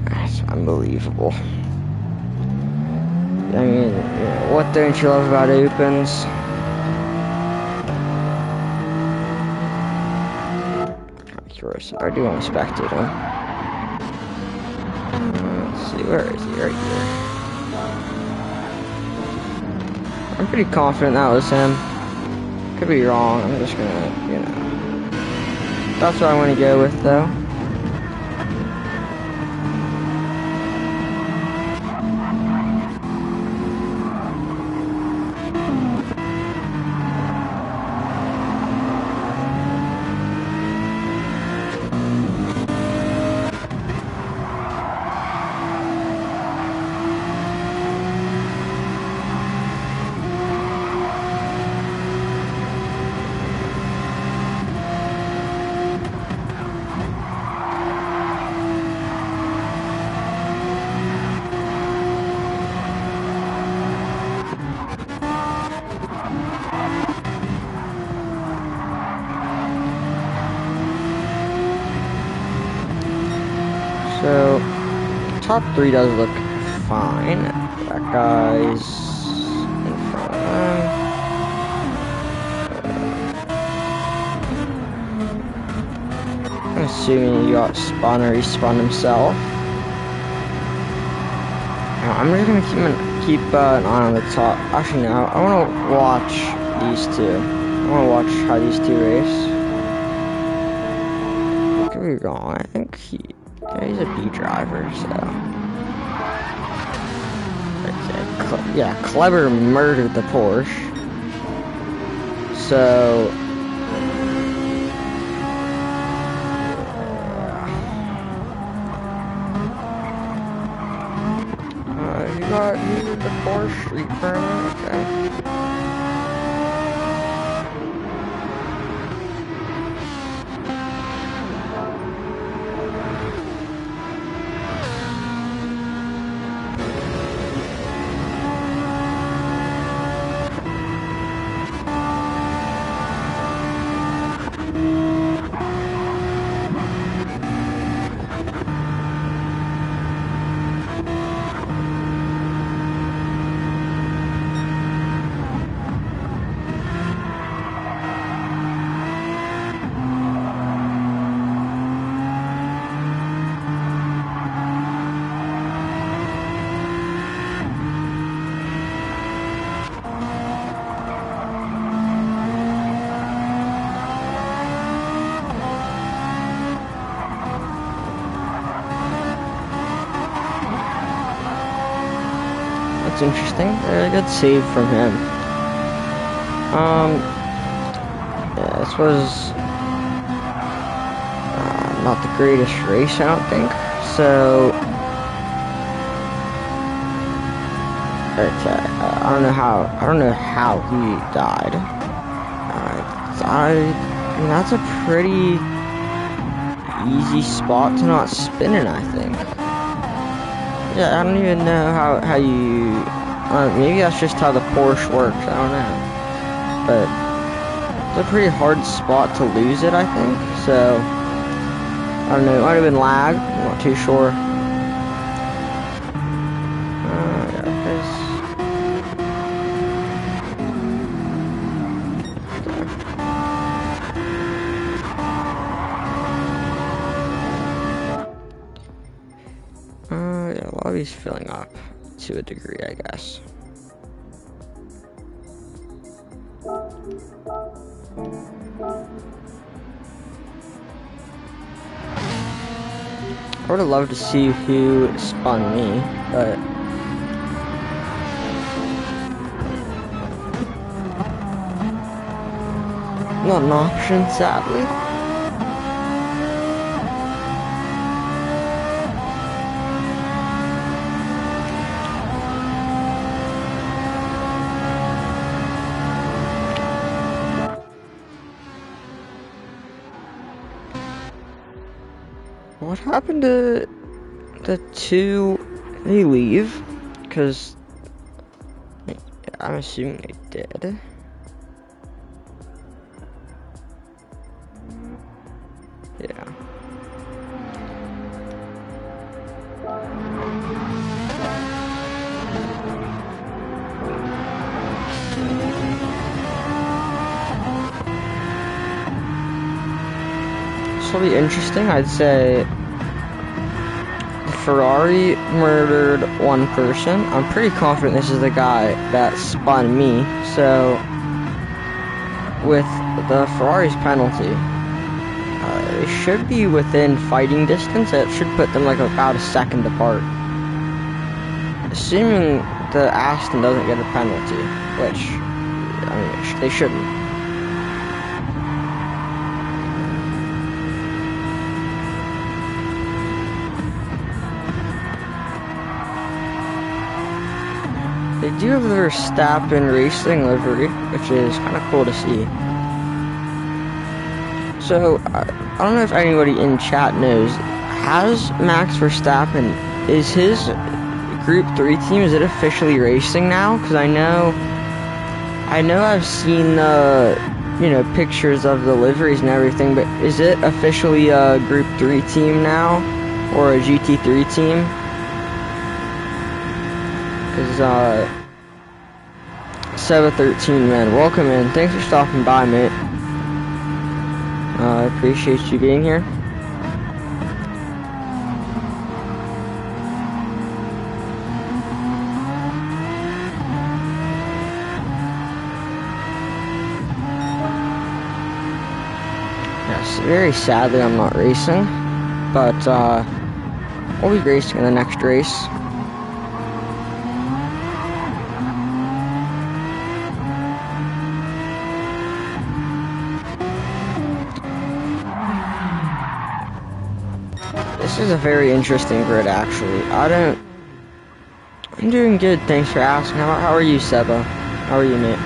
Speaker 1: That's unbelievable. I mean, what don't you love about opens? I do want to spectate him. Let's see, where is he? Right here. I'm pretty confident that was him. Could be wrong. I'm just gonna, you know. That's what I want to go with, though. So, top three does look fine. That guy's in front of him. I'm assuming he got spun or he spun himself. Now, I'm just gonna keep an eye on the top. Actually, no, I want to watch these two. I want to watch how these two race. Could be wrong. I think he's a B driver, so. Yeah, Clever murdered the Porsche. So. You did the Porsche street permit, okay. That's interesting. A good save from him. Yeah, this was not the greatest race, I don't think. So, I don't know how he died. I mean, that's a pretty easy spot to not spin in, I think. Yeah, I don't even know how you... maybe that's just how the Porsche works, I don't know. But it's a pretty hard spot to lose it, I think. So, I don't know, it might have been lag, I'm not too sure. Yeah, lobby's filling up to a degree, I guess. I would have loved to see who spun me, but not an option, sadly. What happened to the two? They leave? Because I'm assuming they did. Yeah. This will be interesting. I'd say the Ferrari murdered one person. I'm pretty confident this is the guy that spun me. So, with the Ferrari's penalty, they should be within fighting distance. It should put them like about a second apart. Assuming the Aston doesn't get a penalty, which, I mean, they shouldn't. They do have the Verstappen racing livery, which is kind of cool to see. So, I don't know if anybody in chat knows, has Max Verstappen, is his Group 3 team, is it officially racing now? Because I know I've seen, pictures of the liveries and everything, but is it officially a Group 3 team now? Or a GT3 team? Because, Seba13, man, welcome in. Thanks for stopping by, mate. I appreciate you being here. Yes, very sadly I'm not racing, but we'll be racing in the next race. This is a very interesting grid, actually. I'm doing good, thanks for asking. How are you, Seba? How are you, mate?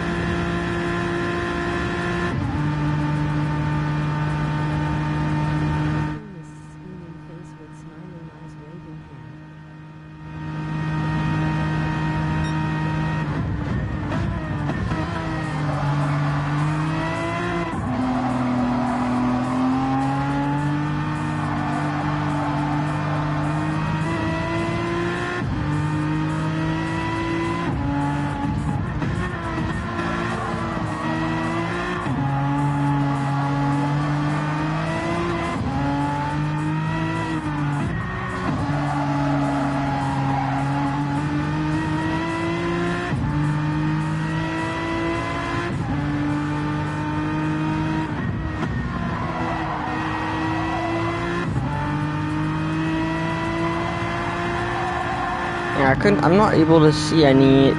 Speaker 1: Yeah, I'm not able to see any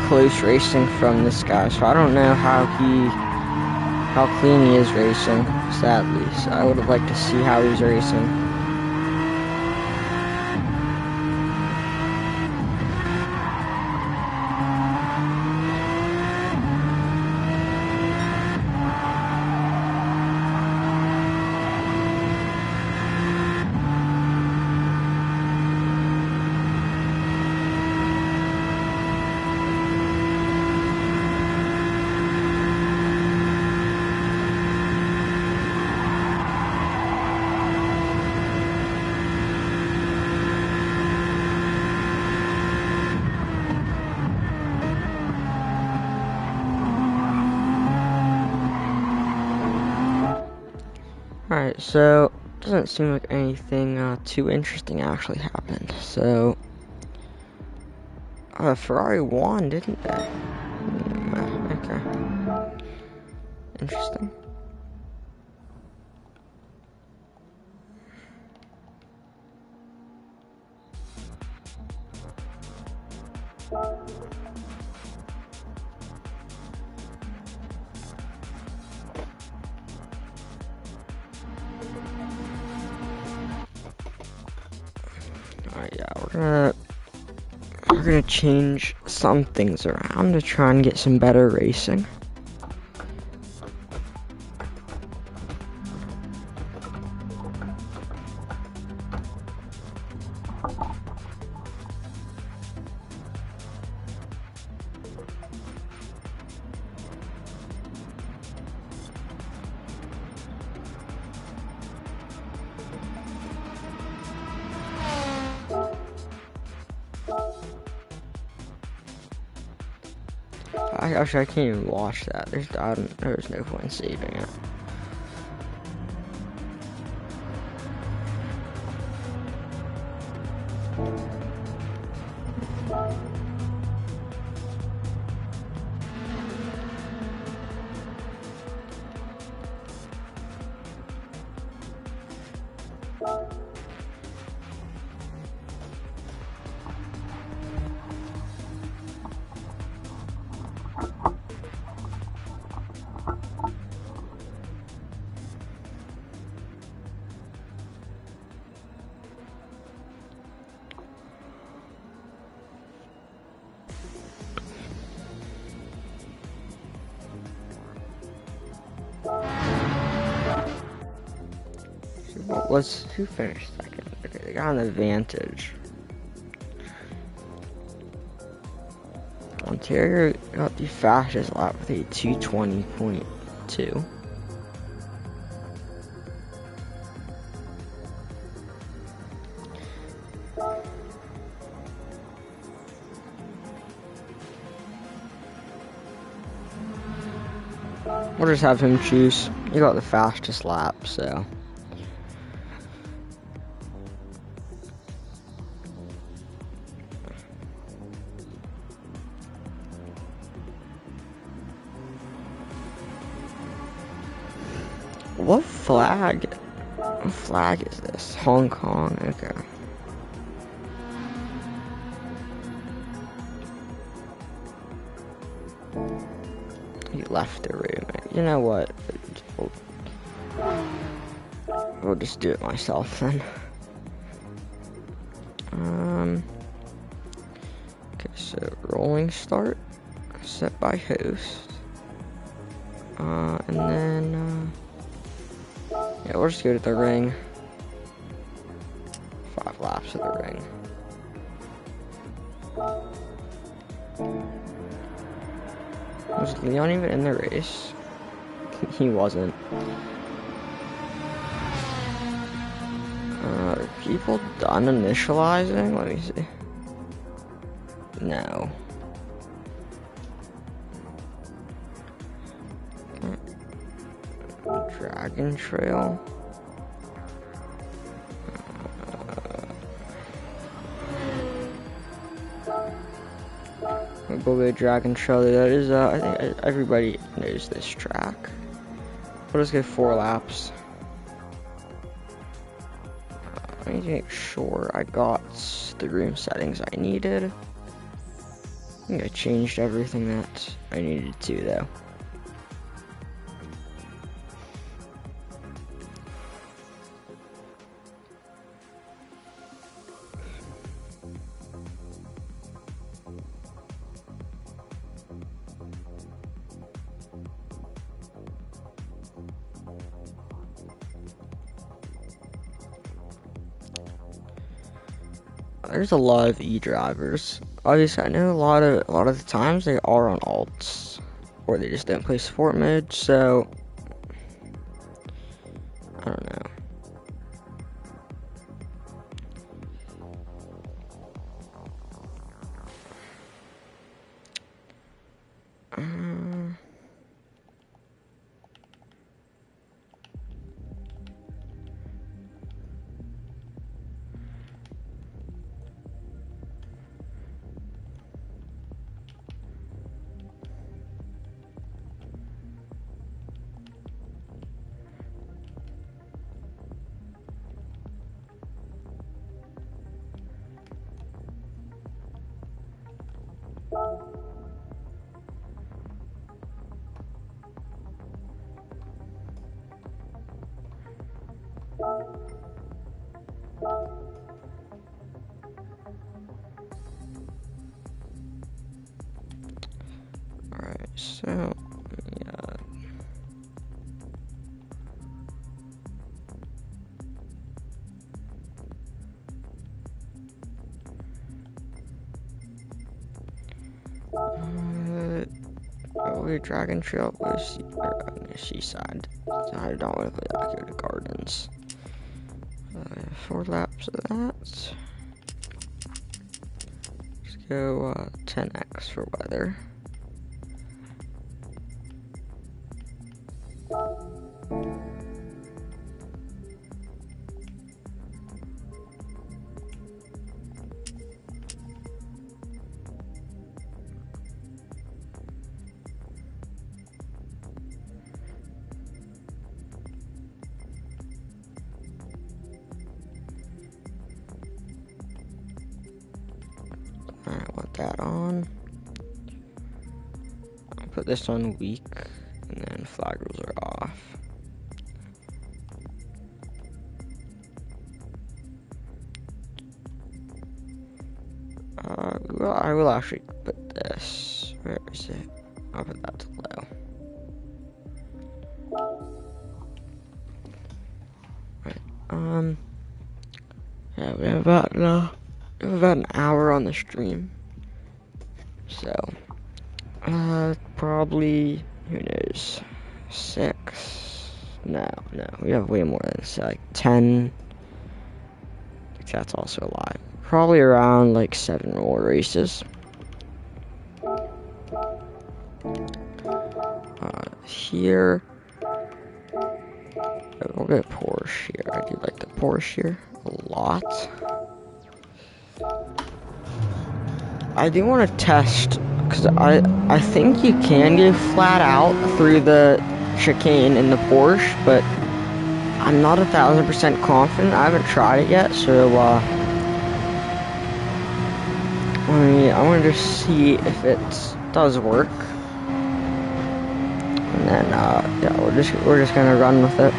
Speaker 1: close racing from this guy, so I don't know how clean he is racing, sadly. So I would have liked to see how he's racing. Alright, so doesn't seem like anything too interesting actually happened. So Ferrari won, didn't they? Okay. Interesting. Alright, yeah, we're gonna change some things around to try and get some better racing. Actually, I can't even watch that. There's no point in saving it. Who finished second? Okay, they got an advantage. Ontario got the fastest lap with a 2:20.2. We'll just have him choose. He got the fastest lap, so. What flag? What flag is this? Hong Kong, okay. He left the room. You know what? We'll just do it myself then. Okay, so rolling start, set by host. And then, yeah, we'll just go to the ring. 5 laps of the ring. Was Leon even in the race? He wasn't. Are people done initializing? Let me see. No. Dragon Trail. Go Dragon Trail. That is, I think everybody knows this track. We'll just go 4 laps. need to make sure I got the room settings I needed. I think I changed everything that I needed to, though. There's a lot of e-drivers. Obviously, I know a lot of the times they are on alts, or they just don't play sport mode. So I don't know. Alright, so yeah. Oh, Dragon Trail was on the seaside. So I don't want to play that. Go to Gardens. 4 laps of that. Let's go 10x for weather. Alright, want that on. I'll put this on weak, and then flag rules are off. Well, I will actually put this. Where is it? I'll put that to low. Right. Yeah, we have about an hour on the stream. So, probably, who knows, 6. No, we have way more than this, like 10. I think that's also a lie. Probably around like 7 more races. Here, we'll get Porsche here. I do like the Porsche here a lot. I do want to test, because I think you can go flat out through the chicane in the Porsche, but I'm not 1,000% confident. I haven't tried it yet, so I want to just see if it does work, and then yeah, we're just gonna run with it.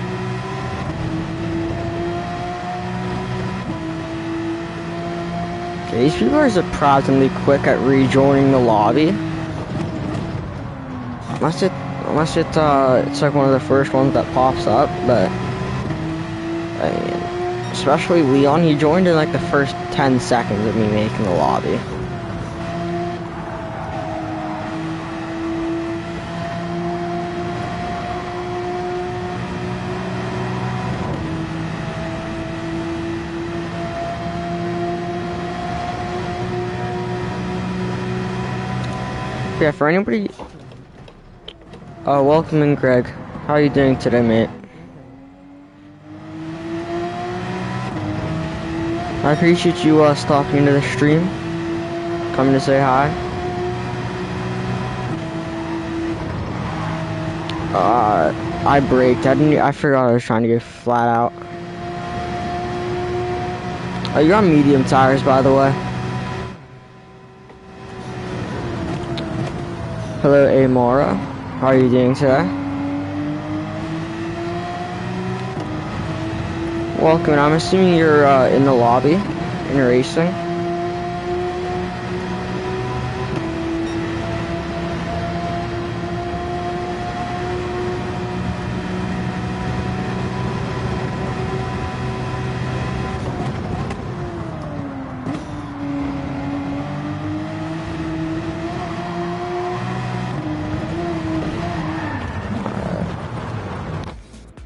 Speaker 1: Okay, these people are surprisingly quick at rejoining the lobby. Unless it's like one of the first ones that pops up, but I mean, especially Leon, he joined in like the first 10 seconds of me making the lobby. Yeah, for anybody, welcome in, Greg. How are you doing today, mate? I appreciate you stopping into the stream, coming to say hi. I braked. I forgot I was trying to go flat out. You're on medium tires, by the way. Hello, Amora. How are you doing today? Welcome. I'm assuming you're in the lobby and you're racing.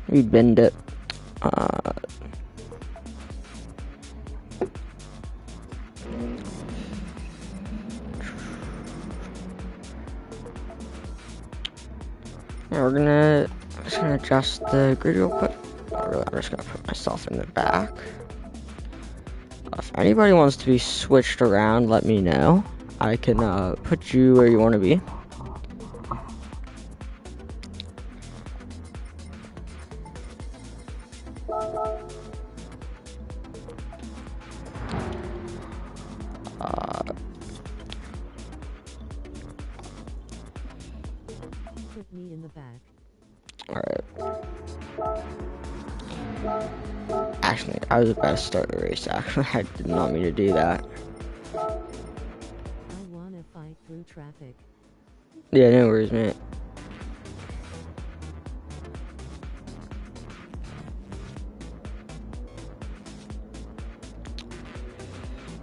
Speaker 1: We bend it. Yeah, I'm just gonna adjust the grid real quick. I'm just gonna put myself in the back. If anybody wants to be switched around, let me know. I can put you where you want to be.
Speaker 2: Put me in the back.
Speaker 1: Alright. Actually, I was about to start the race. Actually, I did not mean to do that.
Speaker 2: I wanna fight through traffic.
Speaker 1: Yeah, no worries, mate.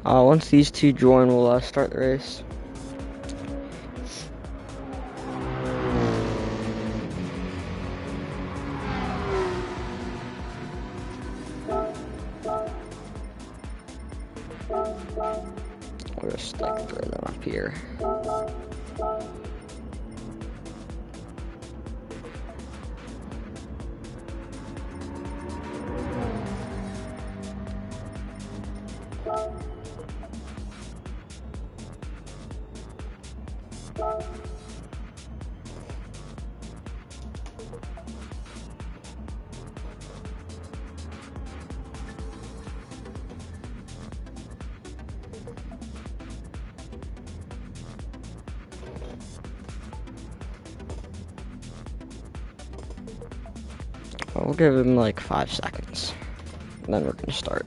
Speaker 1: Once these two join, we'll start the race. We'll just like throw them up here. We'll give him like 5 seconds, and then we're gonna start.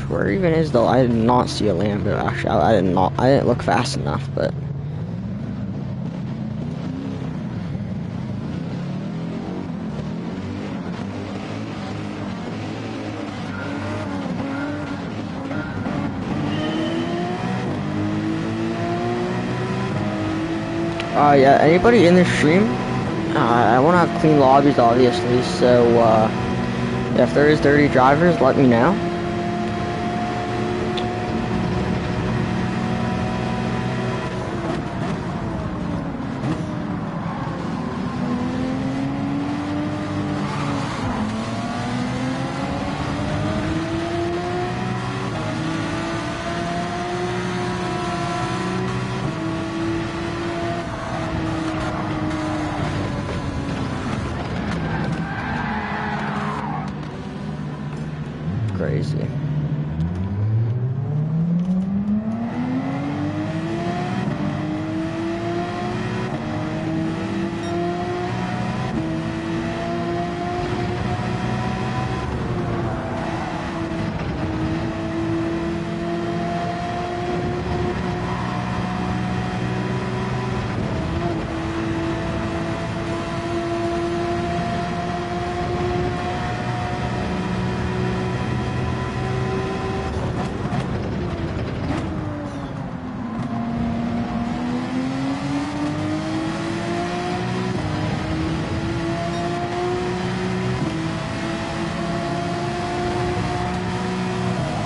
Speaker 1: Where even is though? I did not see a Lambo. Actually, I didn't look fast enough, but. Yeah, anybody in the stream? I want to have clean lobbies, obviously, so, if there is dirty drivers, let me know. Crazy.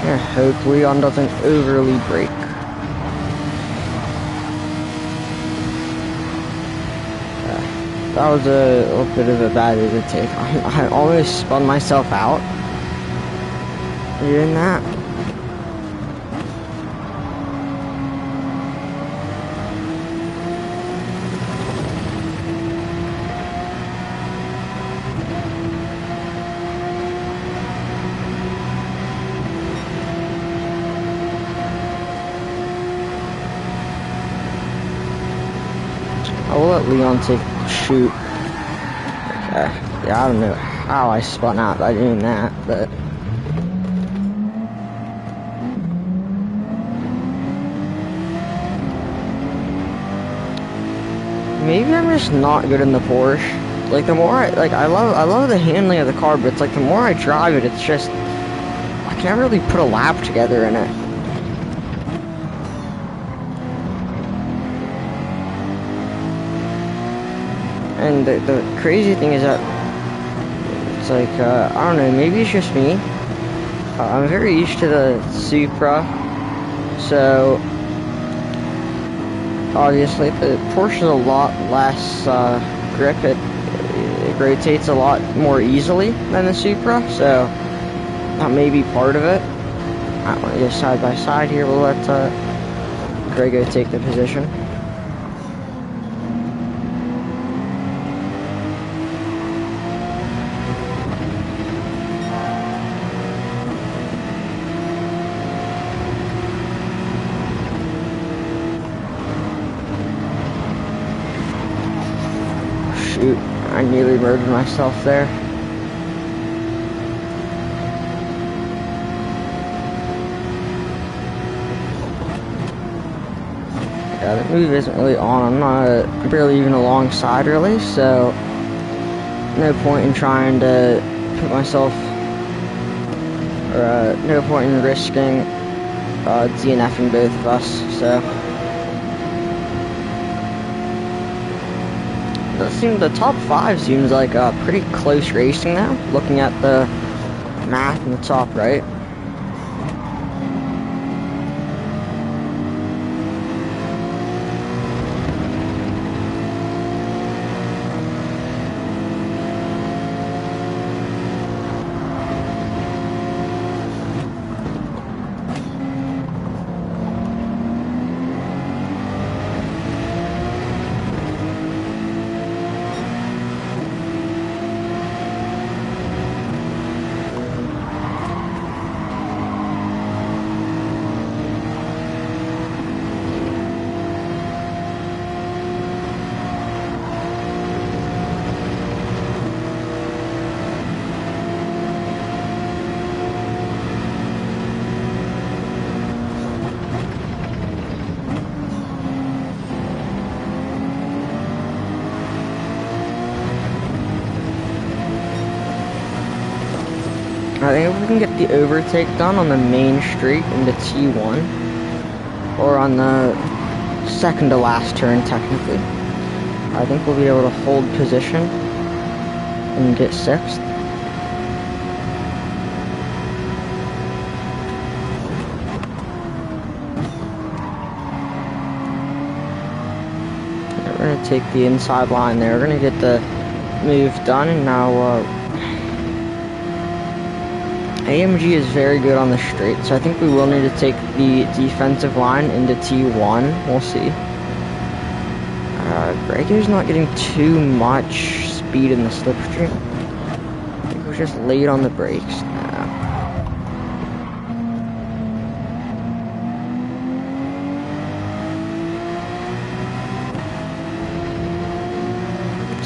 Speaker 1: Yeah, hope Leon doesn't overly brake. That was a little bit of a bad overtake. I almost spun myself out doing that. I will let Leon take the shoot. Okay. Yeah, I don't know how I spun out by doing that, but maybe I'm just not good in the Porsche. Like the more I love the handling of the car, but it's like the more I drive it, it's just I can't really put a lap together in it. And the crazy thing is that it's like, I don't know, maybe it's just me. I'm very used to the Supra, so obviously the Porsche is a lot less grip. It rotates a lot more easily than the Supra, so that may be part of it. I want to go side by side here. We'll let Grego take the position. Shoot, I nearly murdered myself there. Yeah, the move isn't really on. I'm not barely even alongside really, so no point in trying to put myself, or no point in risking DNFing both of us, so. The top 5 seems like pretty close racing now, looking at the map in the top right. I think if we can get the overtake done on the main street into T1, or on the second to last turn technically, I think we'll be able to hold position and get 6th. We're going to take the inside line there. We're going to get the move done, and now AMG is very good on the straight, so I think we will need to take the defensive line into T1. We'll see. Grego's not getting too much speed in the slipstream. I think we're just late on the brakes.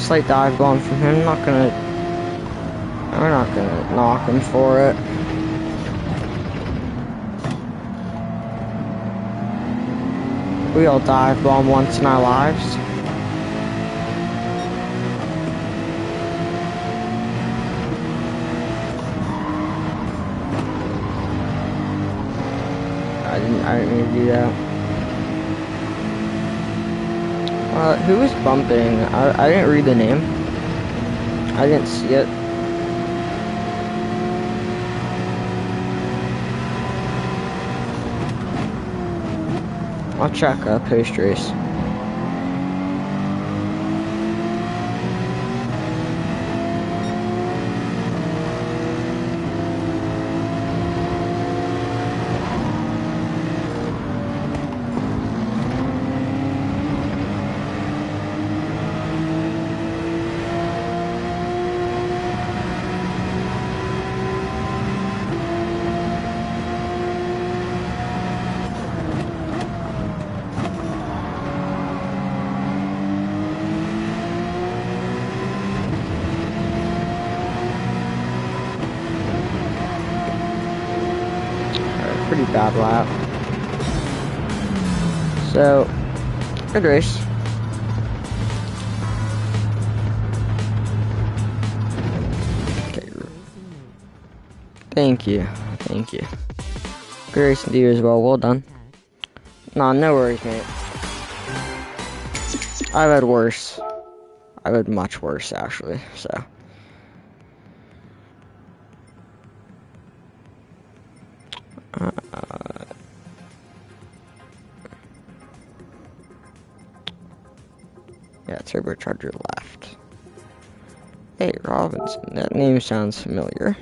Speaker 1: Slight dive bomb from him. We're not gonna knock him for it. We all dive bomb once in our lives. I didn't mean to do that. Who was bumping? I didn't read the name. I didn't see it. I'll check post race. Pretty bad lap. So, good race. Okay. Thank you. Good racing to you as well. Well done. Nah, no worries, mate. I've had worse. I've had much worse, actually, so. Yeah, turbocharger left. Hey, Robinson. That name sounds familiar.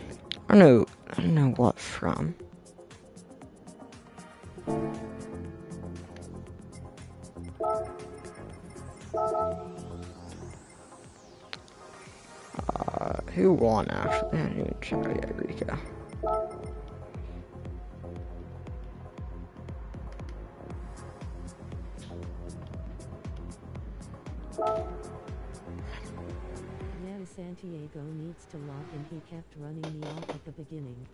Speaker 1: I don't know what from. Who won, actually? I didn't even check. Oh, yeah, Rico.
Speaker 2: Yeah, Santiago needs to lock and he kept running me off at the beginning.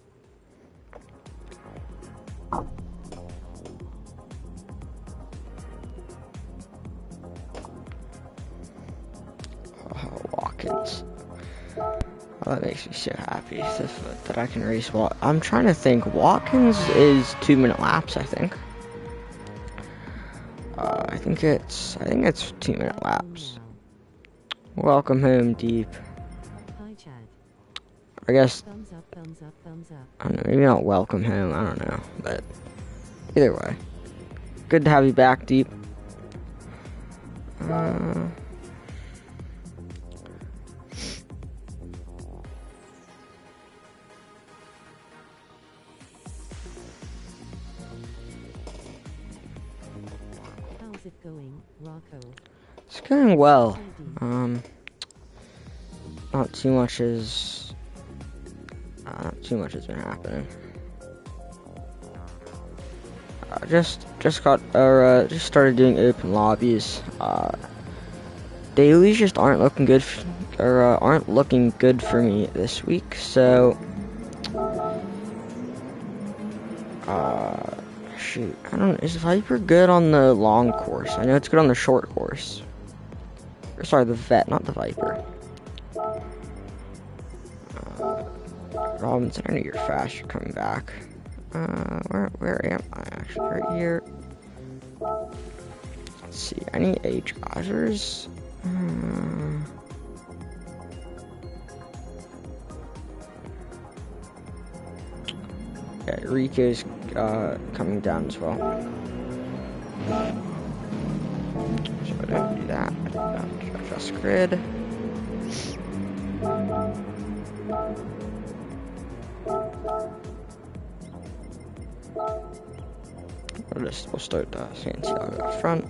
Speaker 1: Oh, Watkins. Oh, that makes me so happy that I can race Watkins. I'm trying to think. Watkins is 2-minute laps, I think. I think it's 2-minute laps. Welcome home, Deep.
Speaker 2: Hi, Chad.
Speaker 1: I guess,
Speaker 2: Thumbs up, thumbs up, thumbs up.
Speaker 1: I don't know, maybe not welcome home, I don't know, but either way. Good to have you back, Deep.
Speaker 2: How's it going, Rocco?
Speaker 1: It's going well. Not too much has been happening. Just started doing open lobbies. Dailies just aren't looking good, aren't looking good for me this week. So, shoot, I don't know. Is Viper good on the long course? I know it's good on the short course. Or, sorry, the Vet, not the Viper. Robinson, I know you're fast. You're coming back. Where am I actually? Right here. Let's see. I need a drivers. Yeah, Rico's coming down as well. So I don't do that. I don't adjust grid. We'll start Santiago up front.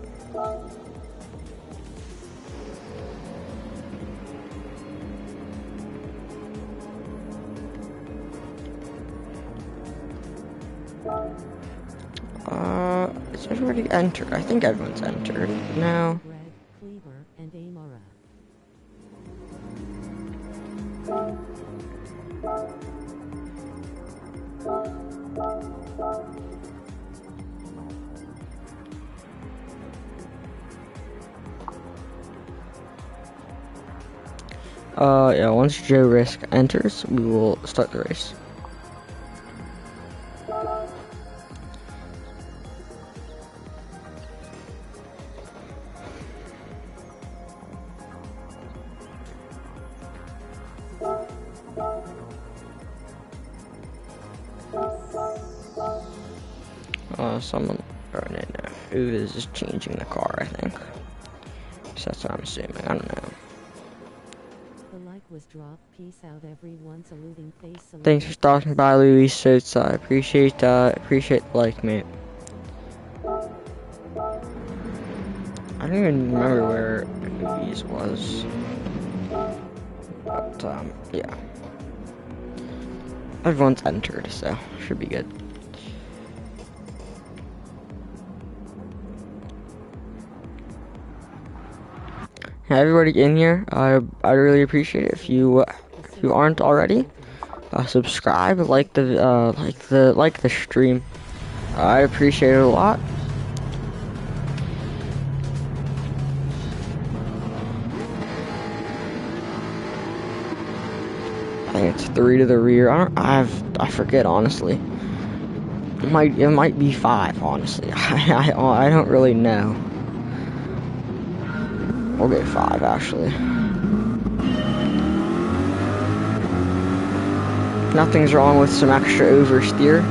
Speaker 1: Is everybody entered? I think everyone's entered. No.
Speaker 2: Greg, Cleaver, and Amara.
Speaker 1: Yeah, once Joe Risk enters, we will start the race. Someone, oh no. Uva's is changing the car, I think. So that's what I'm assuming. I don't know.
Speaker 2: The like was dropped. Peace out everyone. Saluting face.
Speaker 1: Thanks for stopping by, Louis Sosa. I appreciate the like, mate. I don't even remember where Louis was. But, yeah. Everyone's entered, so should be good. Hey, everybody in here, I'd really appreciate it if you aren't already, subscribe, like the stream. I appreciate it a lot. I think it's 3 to the rear. I forget, honestly. It might be 5, honestly. I don't really know. We'll get 5, actually. Nothing's wrong with some extra oversteer.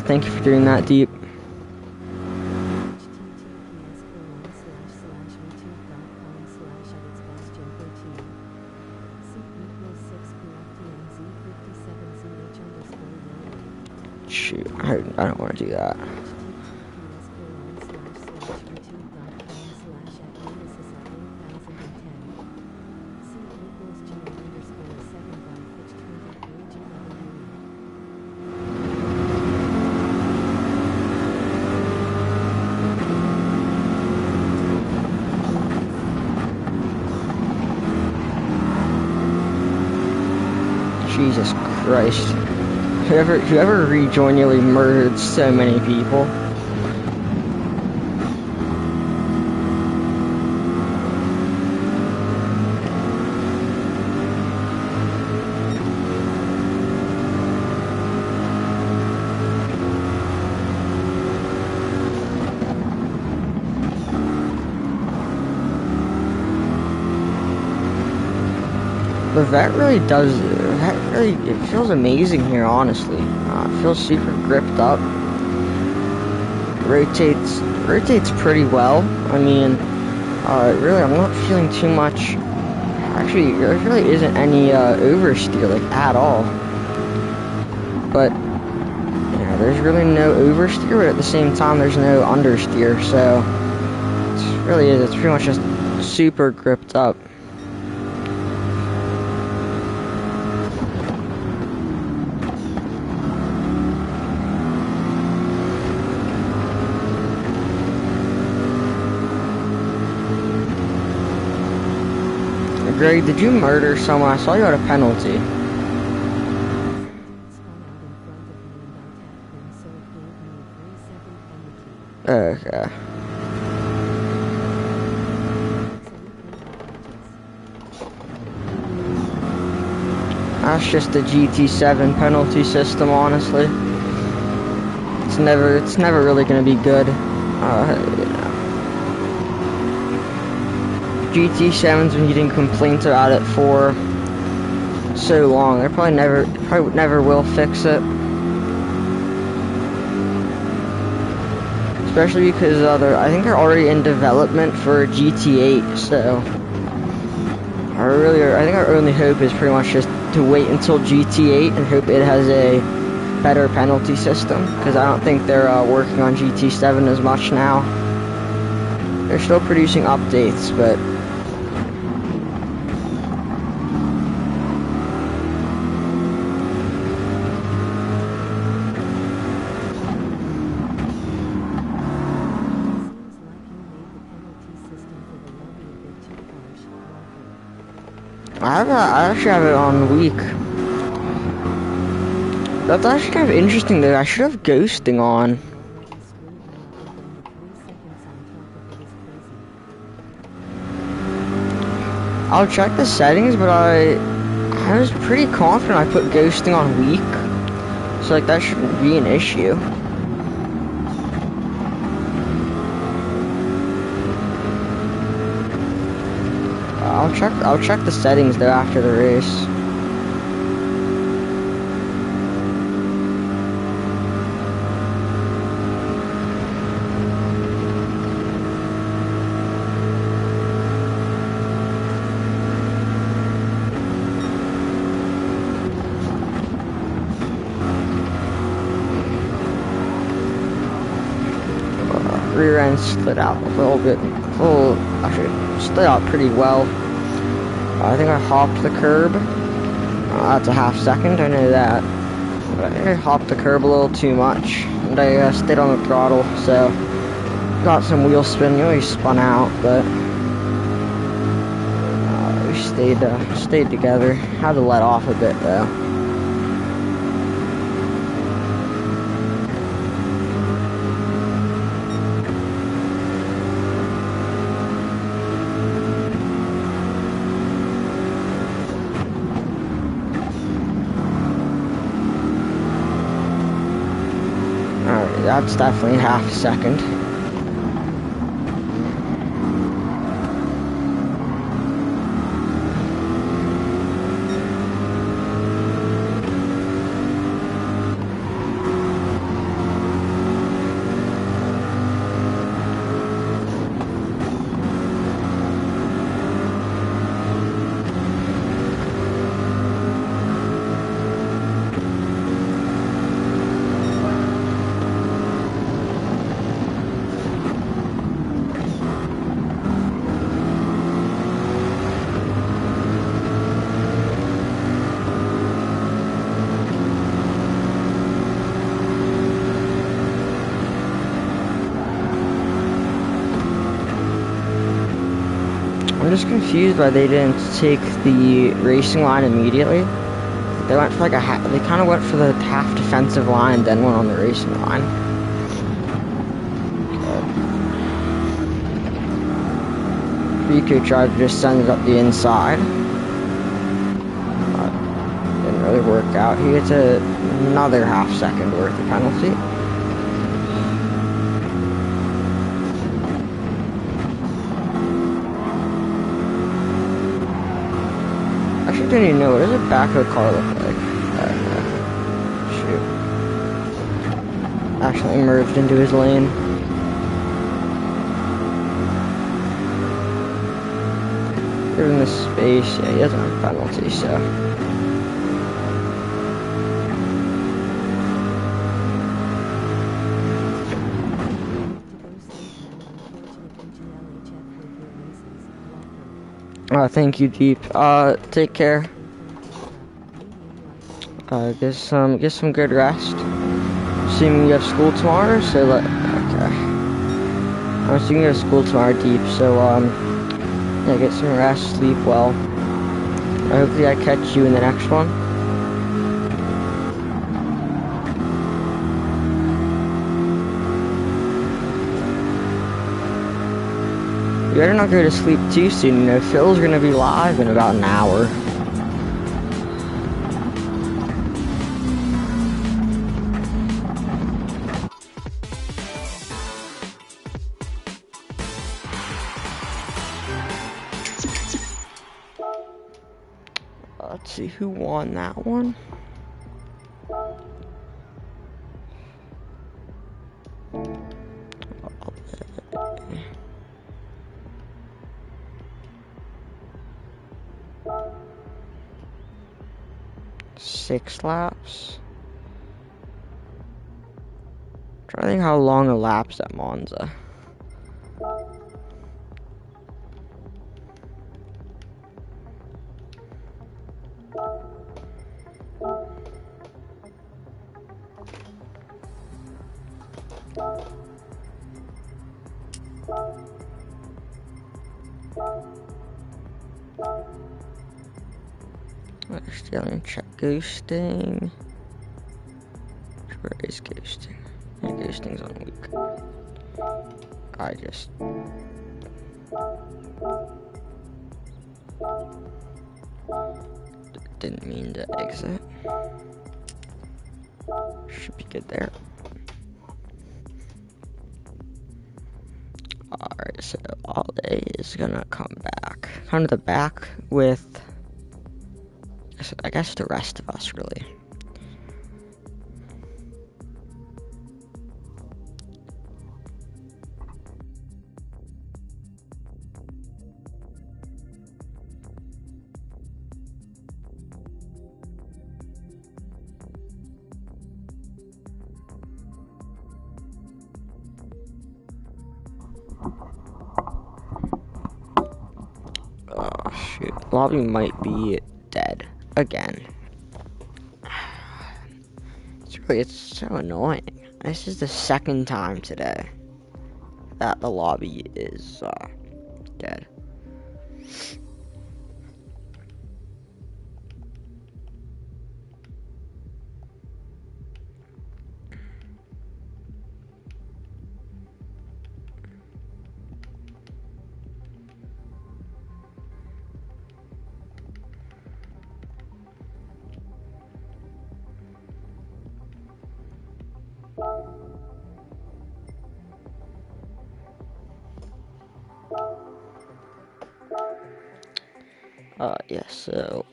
Speaker 1: Thank you for doing that, Deep. Shoot, I don't want to do that. Jesus Christ. Whoever rejoiningly murdered so many people. The vet really does, it feels amazing here, honestly. It feels super gripped up. Rotates pretty well. I mean, really, I'm not feeling too much. Actually, there really isn't any oversteer, like, at all. But, yeah, there's really no oversteer, but at the same time, there's no understeer, so it's pretty much just super gripped up. Greg, did you murder someone? I saw you had a penalty. Okay. That's just the GT7 penalty system, honestly. It's never really gonna be good. GT7's been getting complaints about it for so long. They probably never will fix it. Especially because I think they're already in development for GT8, so I think our only hope is pretty much just to wait until GT8 and hope it has a better penalty system, because I don't think they're working on GT7 as much now. They're still producing updates, but I actually have it on weak. That's actually kind of interesting though. I should have ghosting on. I'll check the settings, but I was pretty confident I put ghosting on weak. So like that shouldn't be an issue. I'll check the settings though after the race. Rear end slid out a little bit. Actually, slid out pretty well. I think I hopped the curb. That's a half second, I know that. But I think I hopped the curb a little too much. And I stayed on the throttle, so got some wheel spin. We spun out, but we stayed together. Had to let off a bit though. That's definitely half a second. I'm just confused why they didn't take the racing line immediately. They went for like they kind of went for the half defensive line, then went on the racing line. Rico tried to just send it up the inside. Didn't really work out. He gets another half second worth of penalty. I don't even know, what does the back of the car look like? Shoot. Actually merged into his lane. Given the space, yeah, he doesn't have a penalty, so. Thank you, Deep. Take care. Get some good rest. Assuming you have school tomorrow, so okay. I'm assuming you have school tomorrow, Deep, so, yeah, get some rest, sleep well. Hopefully I catch you in the next one. You better not go to sleep too soon, you know, Phil's gonna be live in about an hour. Let's see who won that one. Six laps. I'm trying to think how long a lap's at Monza. Still check ghosting. Where is ghosting? Yeah, ghosting's on week. I just didn't mean to exit. Should be good there. Alright, So Ollie is gonna come back. Come to the back with, I guess, the rest of us, really. Oh shoot, lobby might be dead again. It's so annoying. This is the second time today that the lobby is dead. Yeah, so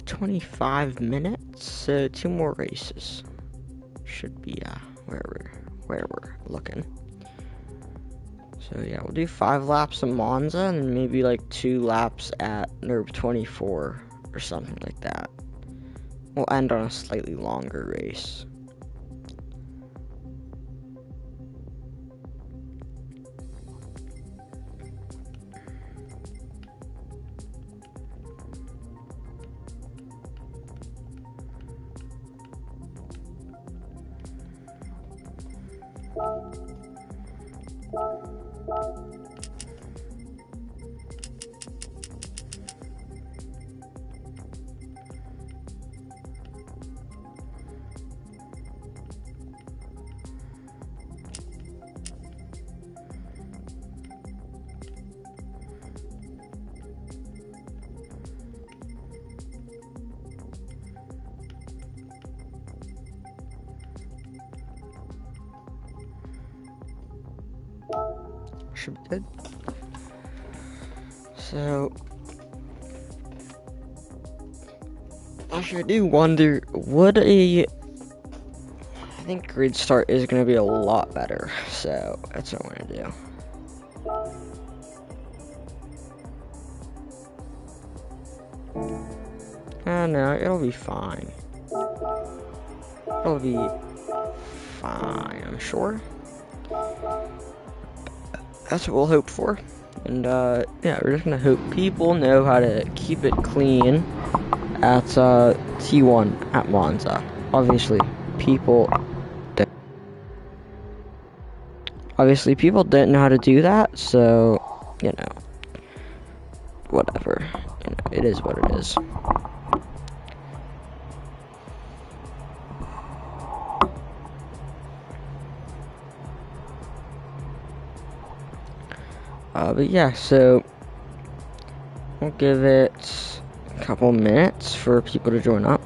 Speaker 1: 25 minutes, so 2 more races should be where we're looking. So yeah, we'll do 5 laps of Monza and then maybe like 2 laps at NERB 24 or something like that. We'll end on a slightly longer race. Should be good. So actually, I do wonder, I think grid start is going to be a lot better, so that's what I'm going to do. No, it'll be fine. It'll be fine, I'm sure. That's what we'll hope for. And yeah, we're just gonna hope people know how to keep it clean at T1 at Monza. Obviously, people didn't know how to do that, so you know, whatever. You know, it is what it is. But yeah, so we'll give it a couple minutes for people to join up.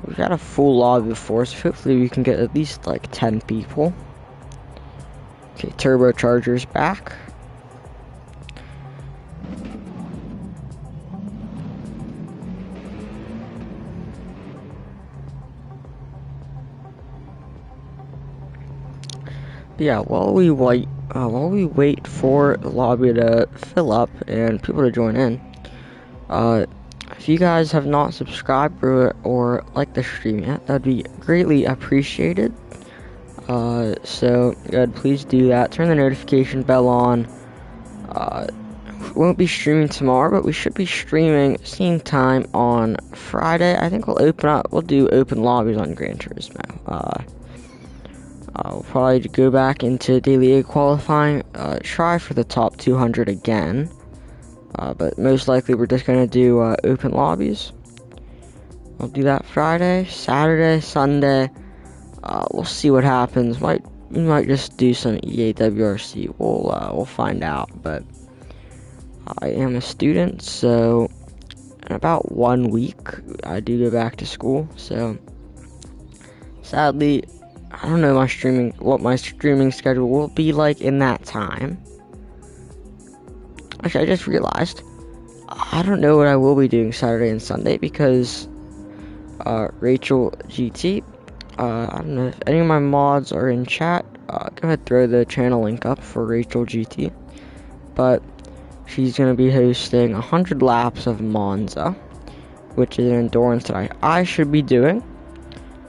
Speaker 1: We've got a full lobby before, so hopefully we can get at least like 10 people. Okay, turbocharger's back. Yeah, while we wait for the lobby to fill up and people to join in, if you guys have not subscribed or liked the stream yet, that'd be greatly appreciated. So good, please do that. Turn the notification bell on. We won't be streaming tomorrow, but we should be streaming same time on Friday. I think we'll do open lobbies on Gran Turismo. We'll probably go back into Daily A qualifying, try for the top 200 again, but most likely we're just going to do open lobbies. We'll do that Friday, Saturday, Sunday. We'll see what happens. We might just do some EAWRC. We'll find out, but I am a student, so in about 1 week, I do go back to school. So sadly, I don't know what my streaming schedule will be like in that time. Actually, I just realized I don't know what I will be doing Saturday and Sunday because Rachel GT. I don't know if any of my mods are in chat. Go ahead, throw the channel link up for Rachel GT. But she's going to be hosting 100 laps of Monza, which is an endurance that I should be doing.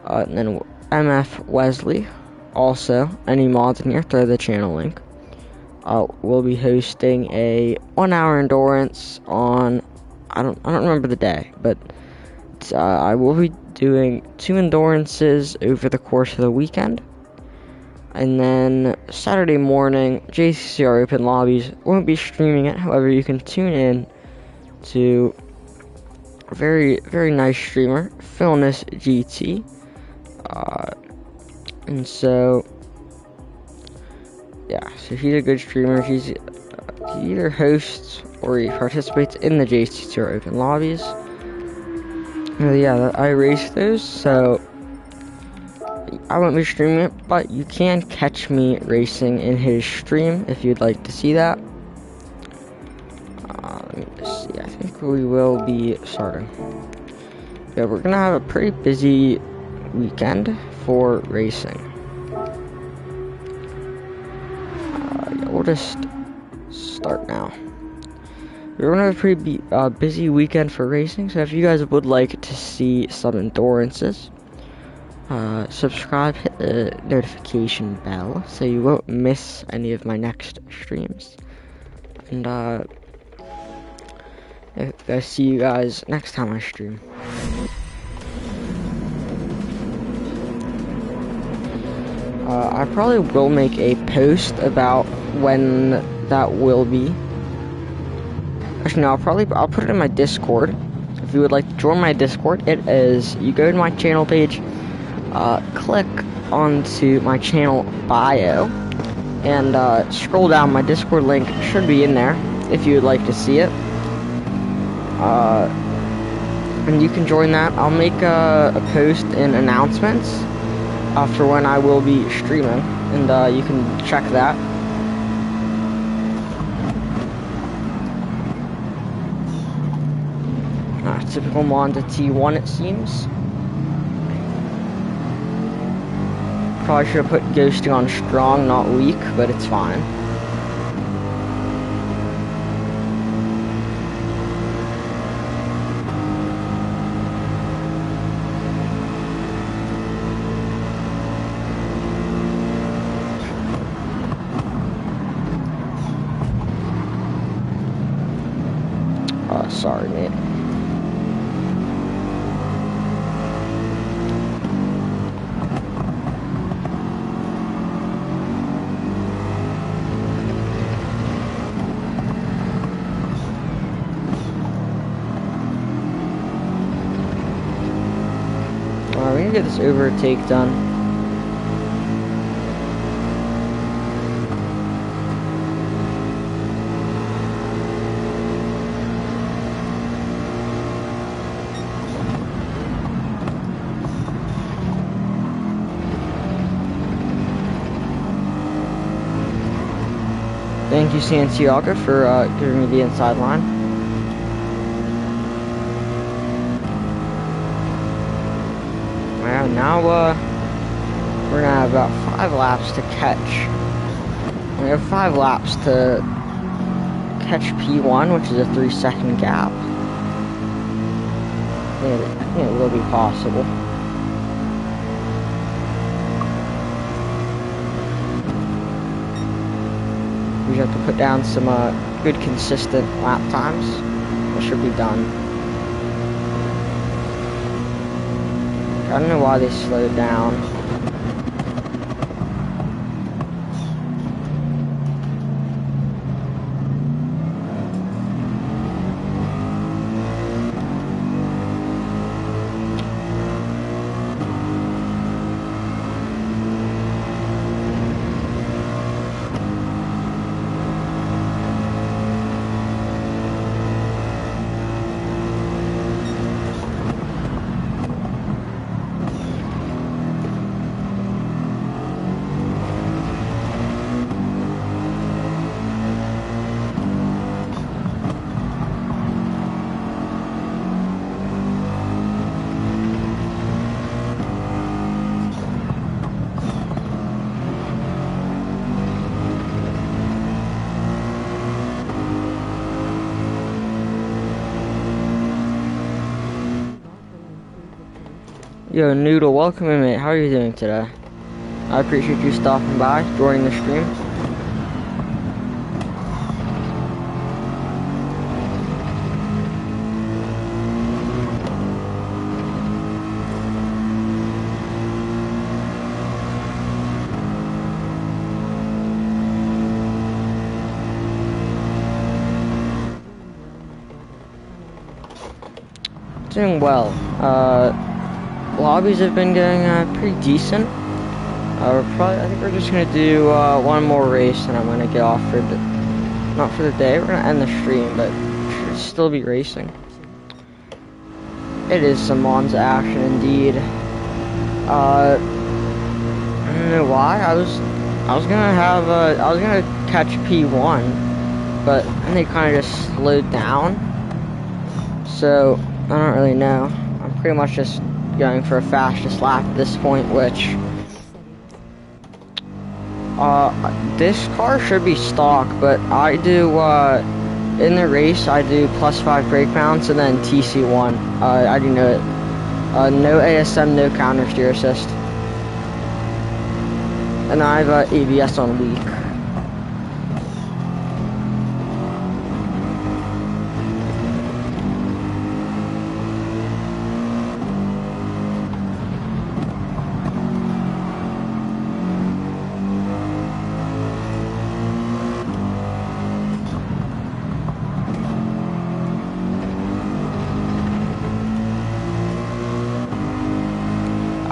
Speaker 1: And then MF Wesley, also, any mods in here, throw the channel link. We'll be hosting a 1-hour endurance on, I don't remember the day, but I will be doing 2 endurances over the course of the weekend. And then Saturday morning, JCCR Open Lobbies. Won't be streaming it, however, you can tune in to a very, very nice streamer, Philness GT. And so, yeah, so he's a good streamer. He either hosts or he participates in the JCCR Open Lobbies. Yeah, I race those, so I won't be streaming it, but you can catch me racing in his stream if you'd like to see that. Let me just see, I think we will be starting. Yeah, we're gonna have a pretty busy weekend for racing. Yeah, we'll just start now. We're gonna have a pretty busy weekend for racing, so if you guys would like to see some endurances, subscribe, hit the notification bell so you won't miss any of my next streams. And I'll see you guys next time I stream. I probably will make a post about when that will be. Actually, no, I'll put it in my Discord. If you would like to join my Discord, it is, you go to my channel page, click onto my channel bio, and scroll down. My Discord link should be in there if you would like to see it. And you can join that. I'll make a post in announcements after when I will be streaming, and you can check that. Typical Monza T1, it seems. Probably should have put ghosting on strong, not weak, but it's fine. Sorry, mate. We're gonna get this overtake done. Thank you, Santiago, for giving me the inside line. Well, now we're gonna have about 5 laps to catch. We have 5 laps to catch P1, which is a 3-second gap. I think it will be possible. We just have to put down some good consistent lap times. That should be done. I don't know why they slowed down. Yo, Noodle, welcome in, mate. How are you doing today? I appreciate you stopping by, joining the stream. Doing well. Lobbies have been going pretty decent. I think we're just gonna do one more race, and I'm gonna get off for not for the day. We're gonna end the stream, but should still be racing. It is some Monza action indeed. I don't know why. I was gonna catch P1, but then they kind of just slowed down. So I don't really know. I'm pretty much just going for a fastest lap at this point, which this car should be stock, but I do in the race I do +5 brake mounts and then TC1. I do know it. No ASM, no counter steer assist, and I have ABS on weak.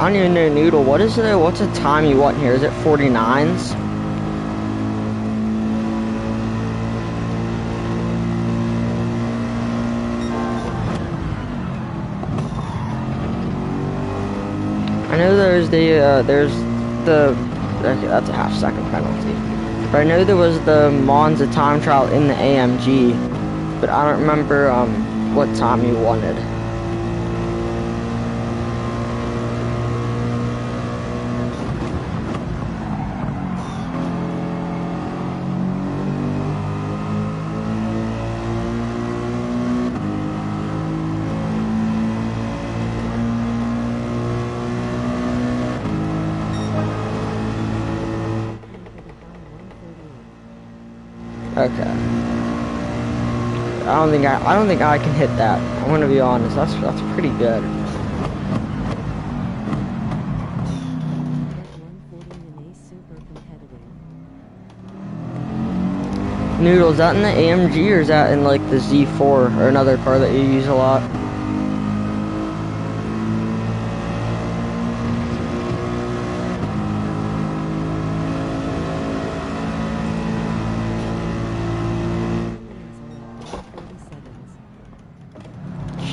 Speaker 1: I don't even know, Noodle. What's the time you want here? Is it 49s? I know there's the okay, that's a half-second penalty. But I know there was the Monza time trial in the AMG, but I don't remember what time you wanted. Okay. I don't think I can hit that. I'm gonna be honest. That's pretty good. Noodle, is that in the AMG or is that in like the Z4 or another car that you use a lot?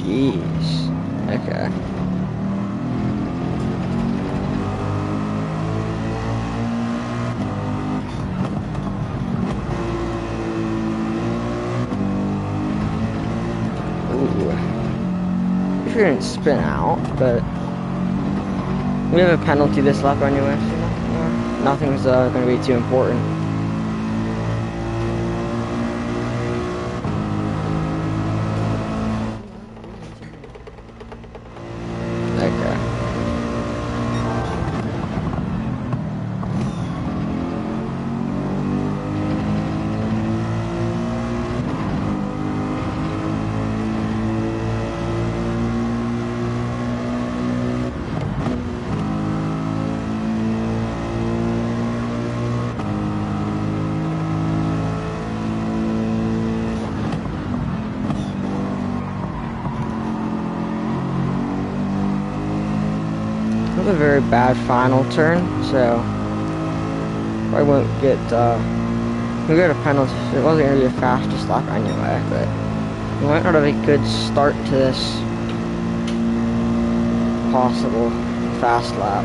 Speaker 1: Jeez. Okay. Ooh. If you didn't spin out, but we have a penalty this lap anyway, so nothing's gonna be too important. A very bad final turn, so I won't get we got a penalty. It wasn't gonna be a fastest lap anyway, but we might not have a good start to this possible fast lap.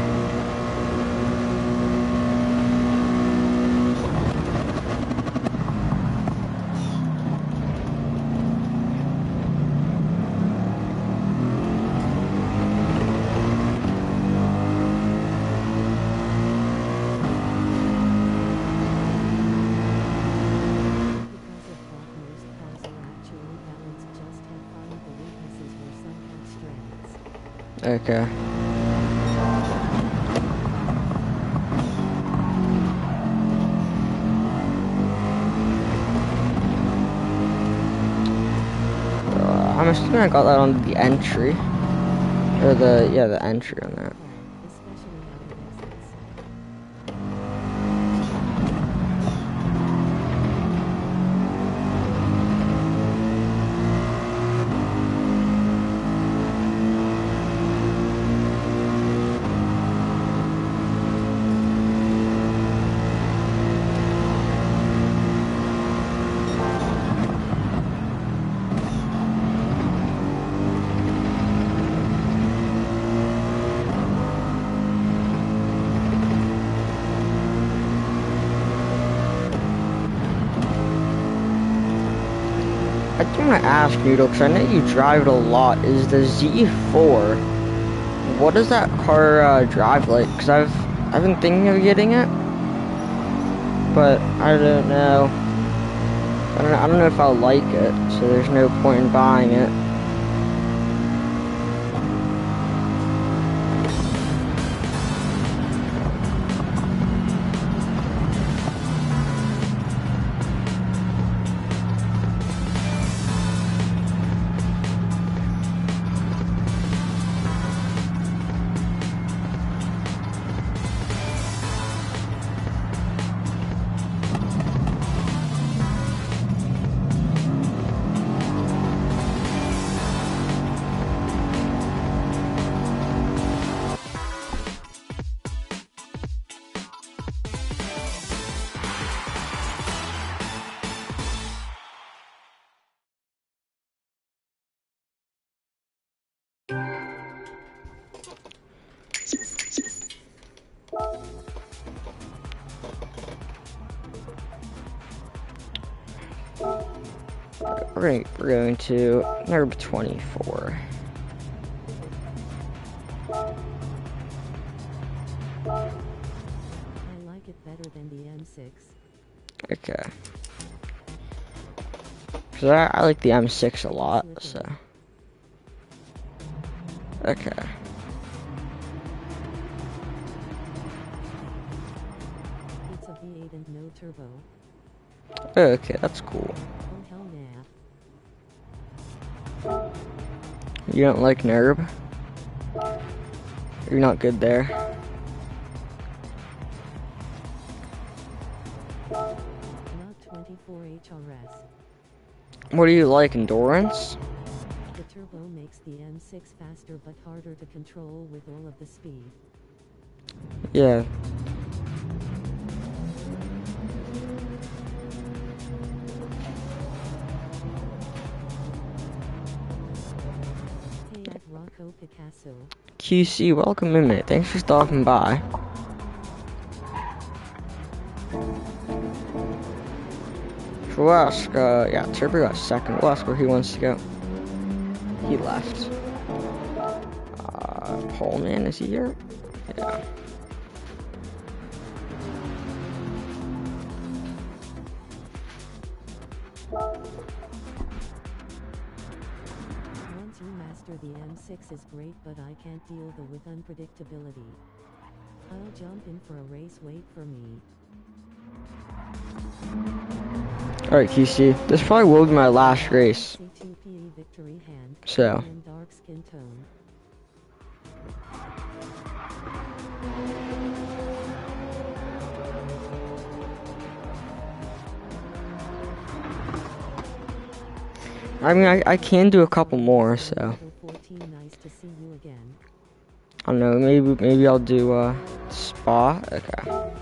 Speaker 1: Okay. assuming I got that on the entry. Or the entry on that.
Speaker 2: especially out of exits.
Speaker 1: I do want to ask Noodle, because I know you drive it a lot, is the Z4, what does that car drive like? Because I've been thinking of getting it, but I don't know. I don't know if I'll like it, so there's no point in buying it. We're going to number 24.
Speaker 2: I like it better than the M6.
Speaker 1: Okay. Because I like the M6 a lot, so. Okay.
Speaker 2: It's a V8 and no turbo.
Speaker 1: Okay, that's cool.
Speaker 2: Oh hell nah.
Speaker 1: You don't like NERB? You're not good there.
Speaker 2: Not 24 HRS.
Speaker 1: What do you like, endurance?
Speaker 2: The turbo makes the M6 faster but harder to control with all of the speed.
Speaker 1: Yeah.
Speaker 2: Hey at Rocco Picasso.
Speaker 1: QC, welcome in, mate. Thanks for stopping by. We'll ask, yeah, Turbo got second. We'll ask where he wants to go. He left. Pullman, is he here? Yeah.
Speaker 2: Once you master the M6 is great, but I can't deal with unpredictability. I'll jump in for a race, wait for me.
Speaker 1: Alright, QC. This probably will be my last race.
Speaker 2: C2PE victory hand.
Speaker 1: So.
Speaker 2: And dark skin tone.
Speaker 1: I mean, I can do a couple more, so.
Speaker 2: 14, nice to see you again.
Speaker 1: I don't know, maybe I'll do, Spa? Okay.
Speaker 2: At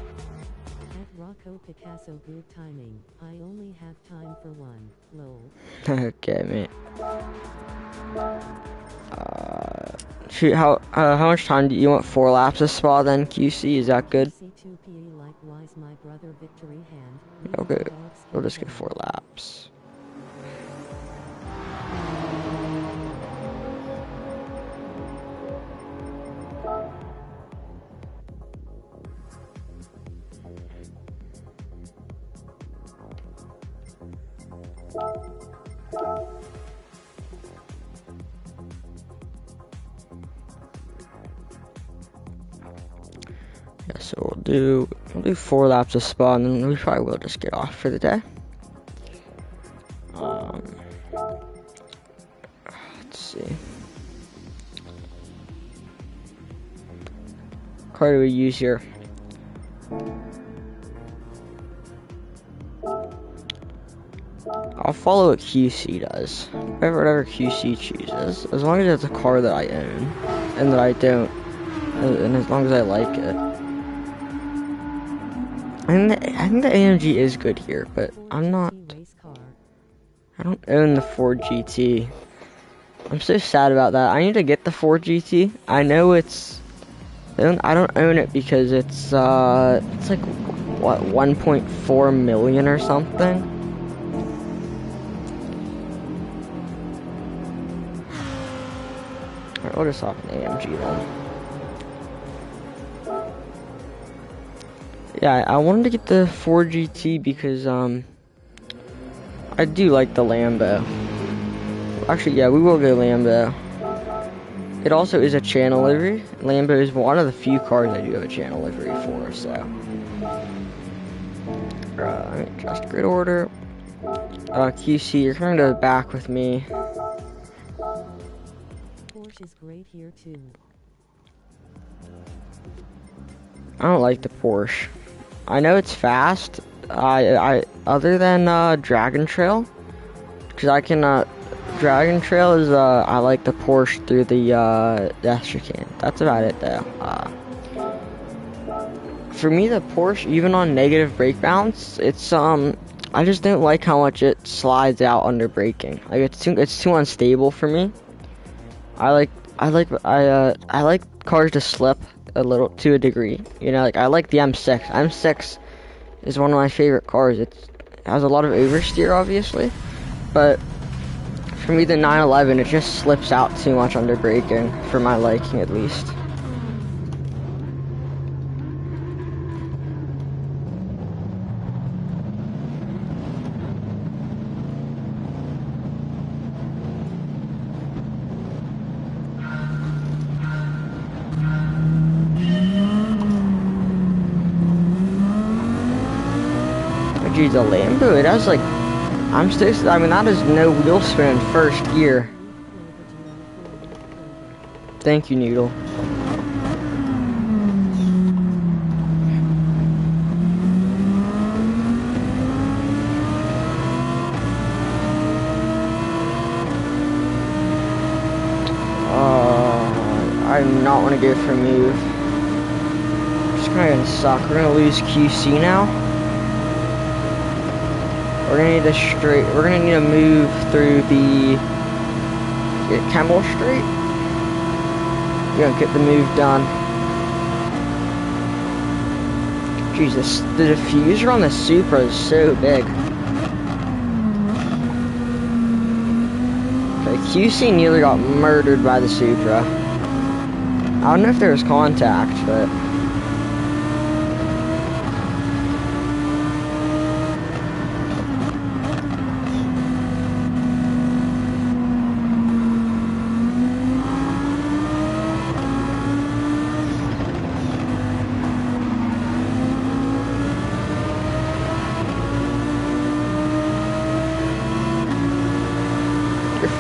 Speaker 2: Rocco Picasso, good timing. I only have time for one. Lol.
Speaker 1: Okay, mate. Shoot, how much time do you want? 4 laps of Spa then, QC? Is that good?
Speaker 2: C2PE likewise, my brother victory hand.
Speaker 1: Okay, we'll just get 4 laps. Yeah, so we'll do 4 laps of Spa, and then we probably will just get off for the day. car do we use here? I'll follow what QC does. Whatever QC chooses. As long as it's a car that I own. And that I don't. And as long as I like it. I think the AMG is good here, but I'm not... I don't own the Ford GT. I'm so sad about that. I need to get the Ford GT. I know it's... I don't own it because it's like, what, 1.4 million or something? Alright, we'll just hop an AMG then. Yeah, I wanted to get the Ford GT because, I do like the Lambo. Actually, yeah, we will go Lambo. It also is a channel livery. Lambo is one of the few cars I do have a channel livery for, so. Just grid order. QC, you're coming to the back with me.
Speaker 2: Porsche is great here too.
Speaker 1: I don't like the Porsche. I know it's fast. I other than Dragon Trail, because I can Dragon Trail is I like the Porsche through the death chicane. That's about it though. For me, the Porsche, even on negative brake balance, it's I just don't like how much it slides out under braking. Like it's too unstable for me. I like cars to slip a little to a degree. You know, like I like the M6. M6 is one of my favorite cars. It has a lot of oversteer, obviously, but for me, the 911, it just slips out too much under braking, for my liking at least. Geez, a Lambo, it has like, I mean, that is no wheel spin in first gear. Thank you, Noodle. I do not want to go for a move. It's kind of gonna suck. We're gonna lose QC now. We're gonna need to move through the Kemmel Street. We're gonna get the move done. Jesus, the diffuser on the Supra is so big. Okay, QC nearly got murdered by the Supra. I don't know if there was contact, but...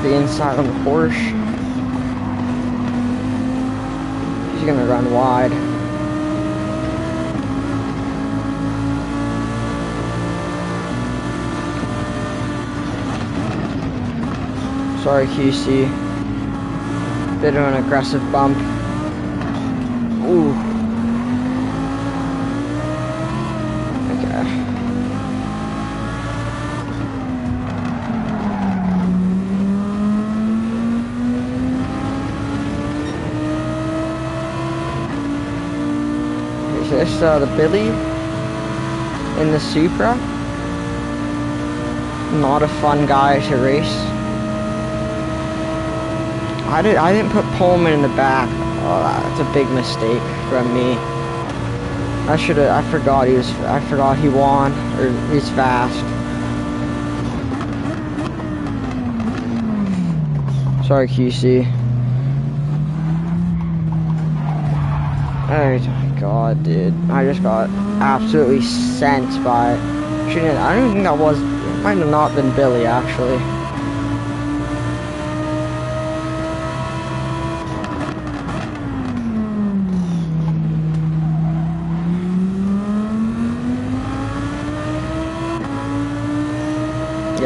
Speaker 1: the inside on the Porsche. He's gonna run wide. Sorry, QC. Bit of an aggressive bump. Ooh. Okay. This the Billy in the Supra. Not a fun guy to race. I didn't put Pullman in the back. Oh, that's a big mistake from me. I forgot he won, or he's fast. Sorry, QC. Oh my god, dude. I just got absolutely sent by... I don't even think that was... It might have not been Billy, actually.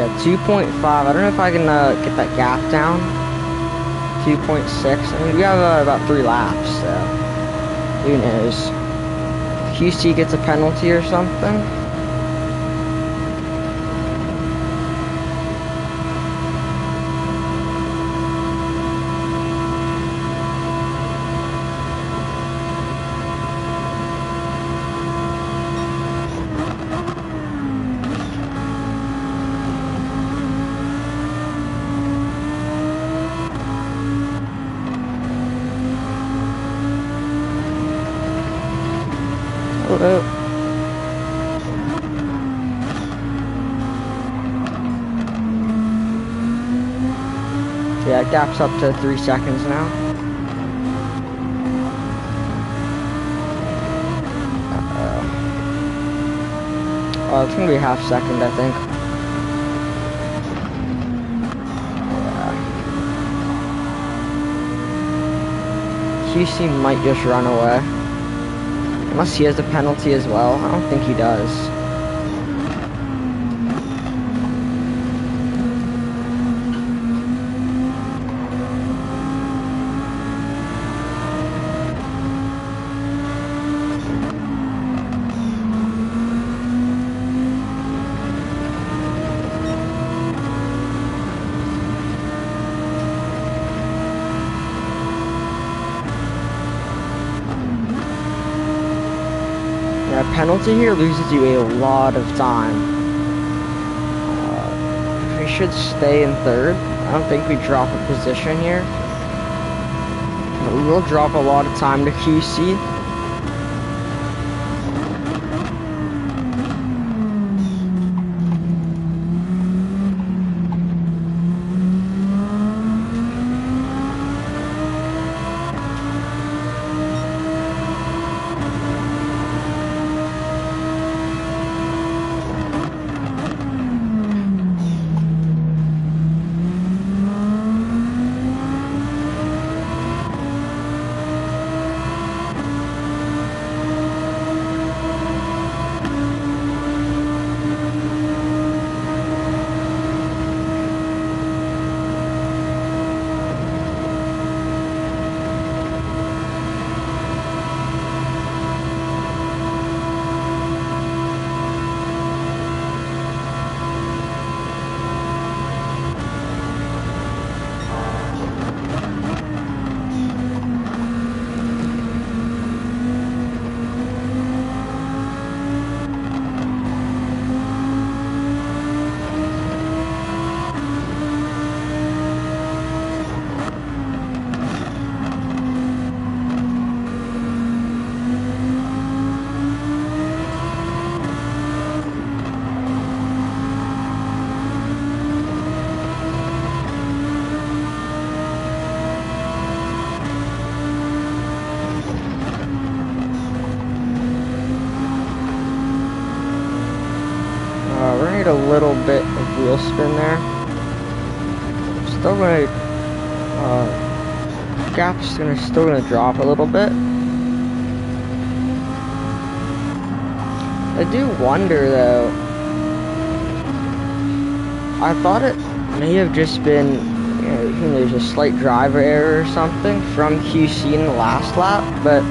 Speaker 1: Yeah, 2.5. I don't know if I can get that gap down. 2.6. I mean, we have about 3 laps, so who knows? QC gets a penalty or something. Hello. Yeah, it gaps up to 3 seconds now. Oh, it's gonna be a half second, I think. Yeah. QC might just run away. Unless he has a penalty as well. I don't think he does. A penalty here loses you a lot of time. We should stay in third. I don't think we drop a position here. But we will drop a lot of time to QC. We're gonna need a little bit of wheel spin there. Still gonna, gap's still gonna drop a little bit. I do wonder though. I thought it may have just been, you know, there's a slight driver error or something from QC in the last lap, but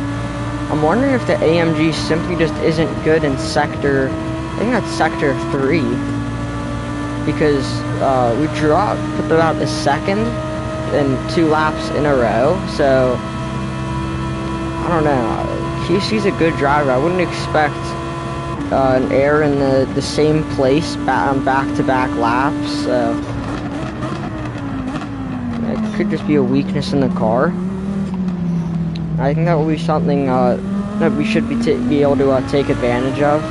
Speaker 1: I'm wondering if the AMG simply just isn't good in sector. I think that's sector 3, because we put about a second in 2 laps in a row, so I don't know. QC's a good driver. I wouldn't expect an error in the same place on back-to-back laps, so it could just be a weakness in the car. I think that will be something that we should be able to take advantage of.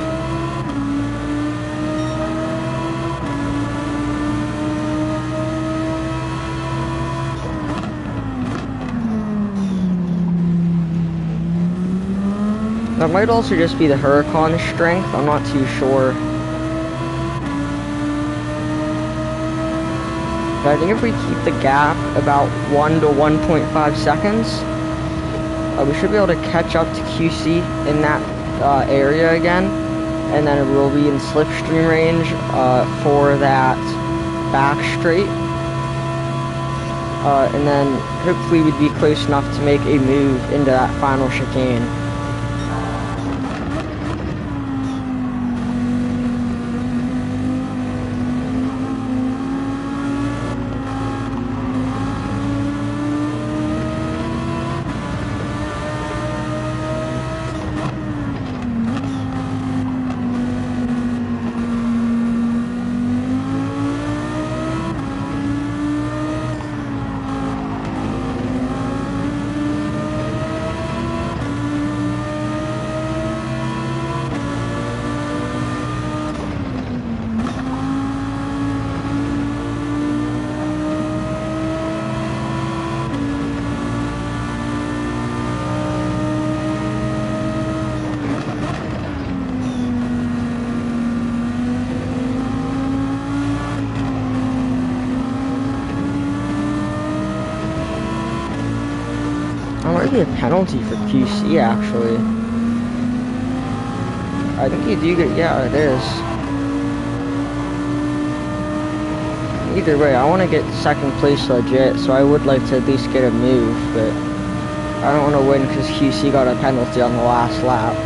Speaker 1: That might also just be the Huracan strength, I'm not too sure. But I think if we keep the gap about 1 to 1.5 seconds, we should be able to catch up to QC in that area again. And then we'll be in slipstream range for that back straight. And then hopefully we'd be close enough to make a move into that final chicane. That might be a penalty for QC, actually. I think you do get, yeah, it is. Either way, I want to get second place legit, so I would like to at least get a move, but I don't want to win because QC got a penalty on the last lap.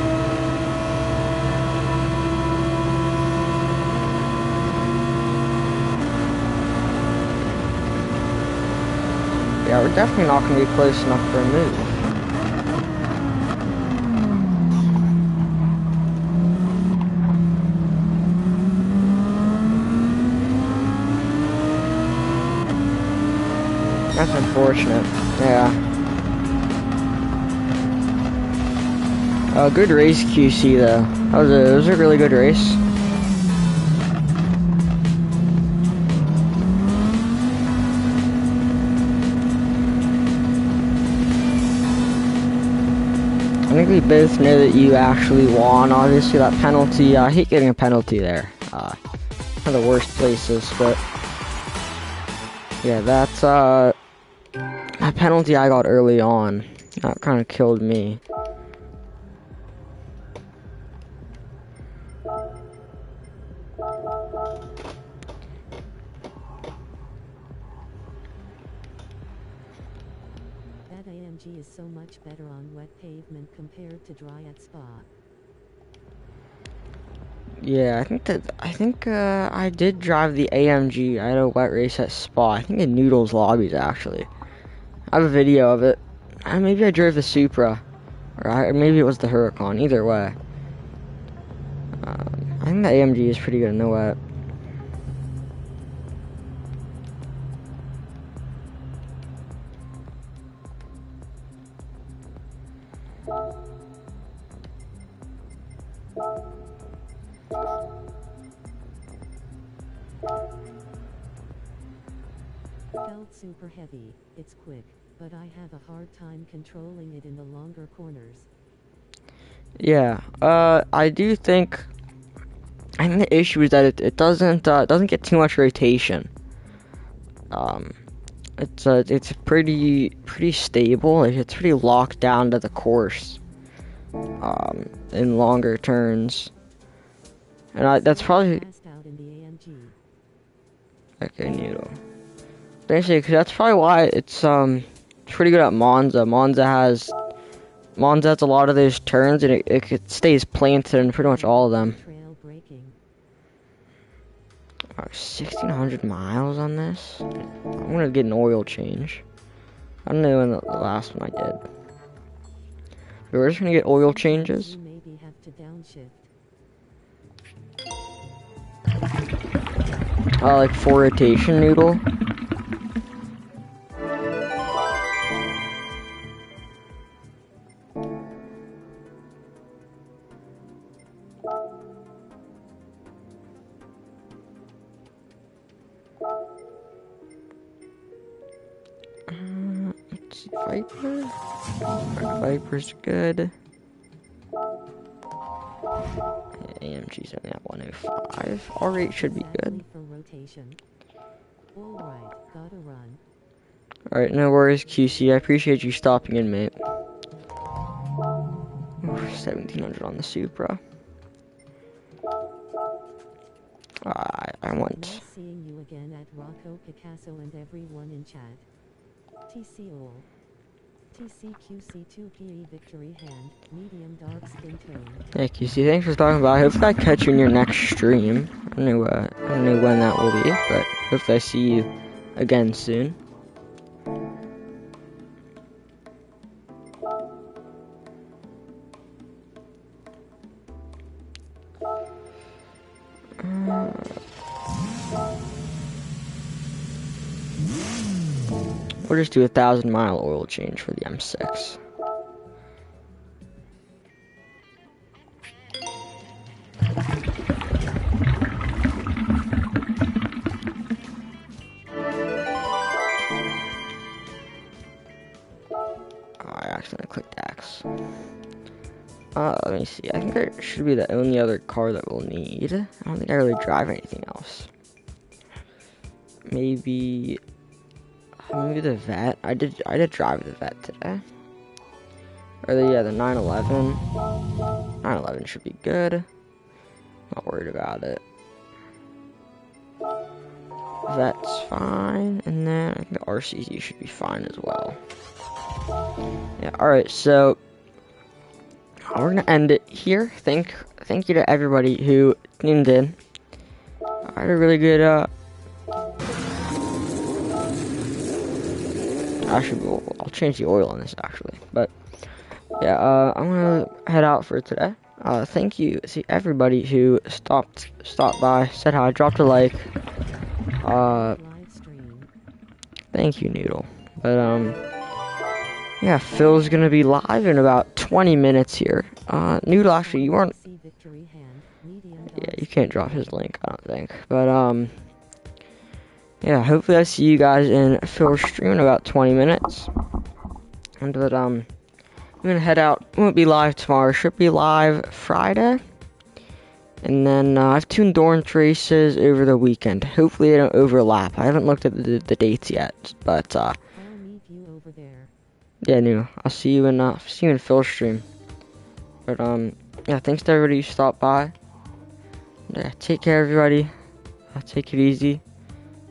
Speaker 1: Yeah, we're definitely not going to be close enough for a move. That's unfortunate. Yeah. Good race, QC, though. That was a really good race. I think we both know that you actually won. Obviously, that penalty, I hate getting a penalty there. One of the worst places, but yeah, that's that penalty I got early on. That kind of killed me.
Speaker 2: That AMG is so much better on wet pavement compared to dry at Spa.
Speaker 1: Yeah, I think I did drive the AMG. I had a wet race at Spa. I think in Noodles Lobbies, actually. I have a video of it. Maybe I drove the Supra, or maybe it was the Huracan. Either way, I think the AMG is pretty good in the wet.
Speaker 2: Felt super heavy, it's quick, but I have a hard time controlling it in the longer corners.
Speaker 1: Yeah, I do think. I think the issue is that it doesn't get too much rotation. It's pretty stable. Like, it's pretty locked down to the course. In longer turns, and that's probably okay. Noodle. Basically, because that's probably why it's pretty good at Monza. Monza has a lot of those turns, and it stays planted in pretty much all of them. 1,600 miles on this. I'm gonna get an oil change. I don't know when the last one I did. But we're just gonna get oil changes. Like 4 rotation noodle. Let's see, Viper. Viper's good. AMG's only at 105. R8 should be good. Alright, no worries, QC. I appreciate you stopping in, mate. 1,700 on the Supra. I want.
Speaker 2: Nice seeing you again at Rocco Picasso and everyone in chat. TC all. TCQC2PE victory hand, medium dark skin tone.
Speaker 1: Hey QC, thanks for stopping by. Hopefully I catch you in your next stream. I don't know when that will be, but hopefully I see you again soon. We'll just do a 1,000-mile oil change for the M6. I accidentally clicked X. Let me see. I think that should be the only other car that we'll need. I don't think I really drive anything else. Maybe the Vet. I did drive the Vet today. Or the 911. 911 should be good. Not worried about it. Vet's fine, and then I think the RCZ should be fine as well. Yeah. All right. So we're gonna end it here. Thank you to everybody who tuned in. I had a really good. Actually, I'll change the oil on this actually, but yeah. I'm gonna head out for today. Thank you to everybody who stopped by, said hi, dropped a like. Thank you, Noodle. But yeah, Phil's gonna be live in about 20 minutes here. Noodle, actually, you weren't. Yeah, you can't drop his link, I don't think. But yeah, hopefully I see you guys in Phil's stream in about 20 minutes. But I'm gonna head out. Won't be live tomorrow. Should be live Friday. And then I've tuned Dorn races over the weekend. Hopefully they don't overlap. I haven't looked at the dates yet, but
Speaker 2: I'll meet you over there.
Speaker 1: Yeah, no, I'll see you in Phil's stream. But yeah, thanks to everybody who stopped by. Yeah, take care, everybody. Take it easy.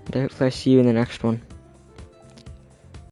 Speaker 1: And hopefully I see you in the next one.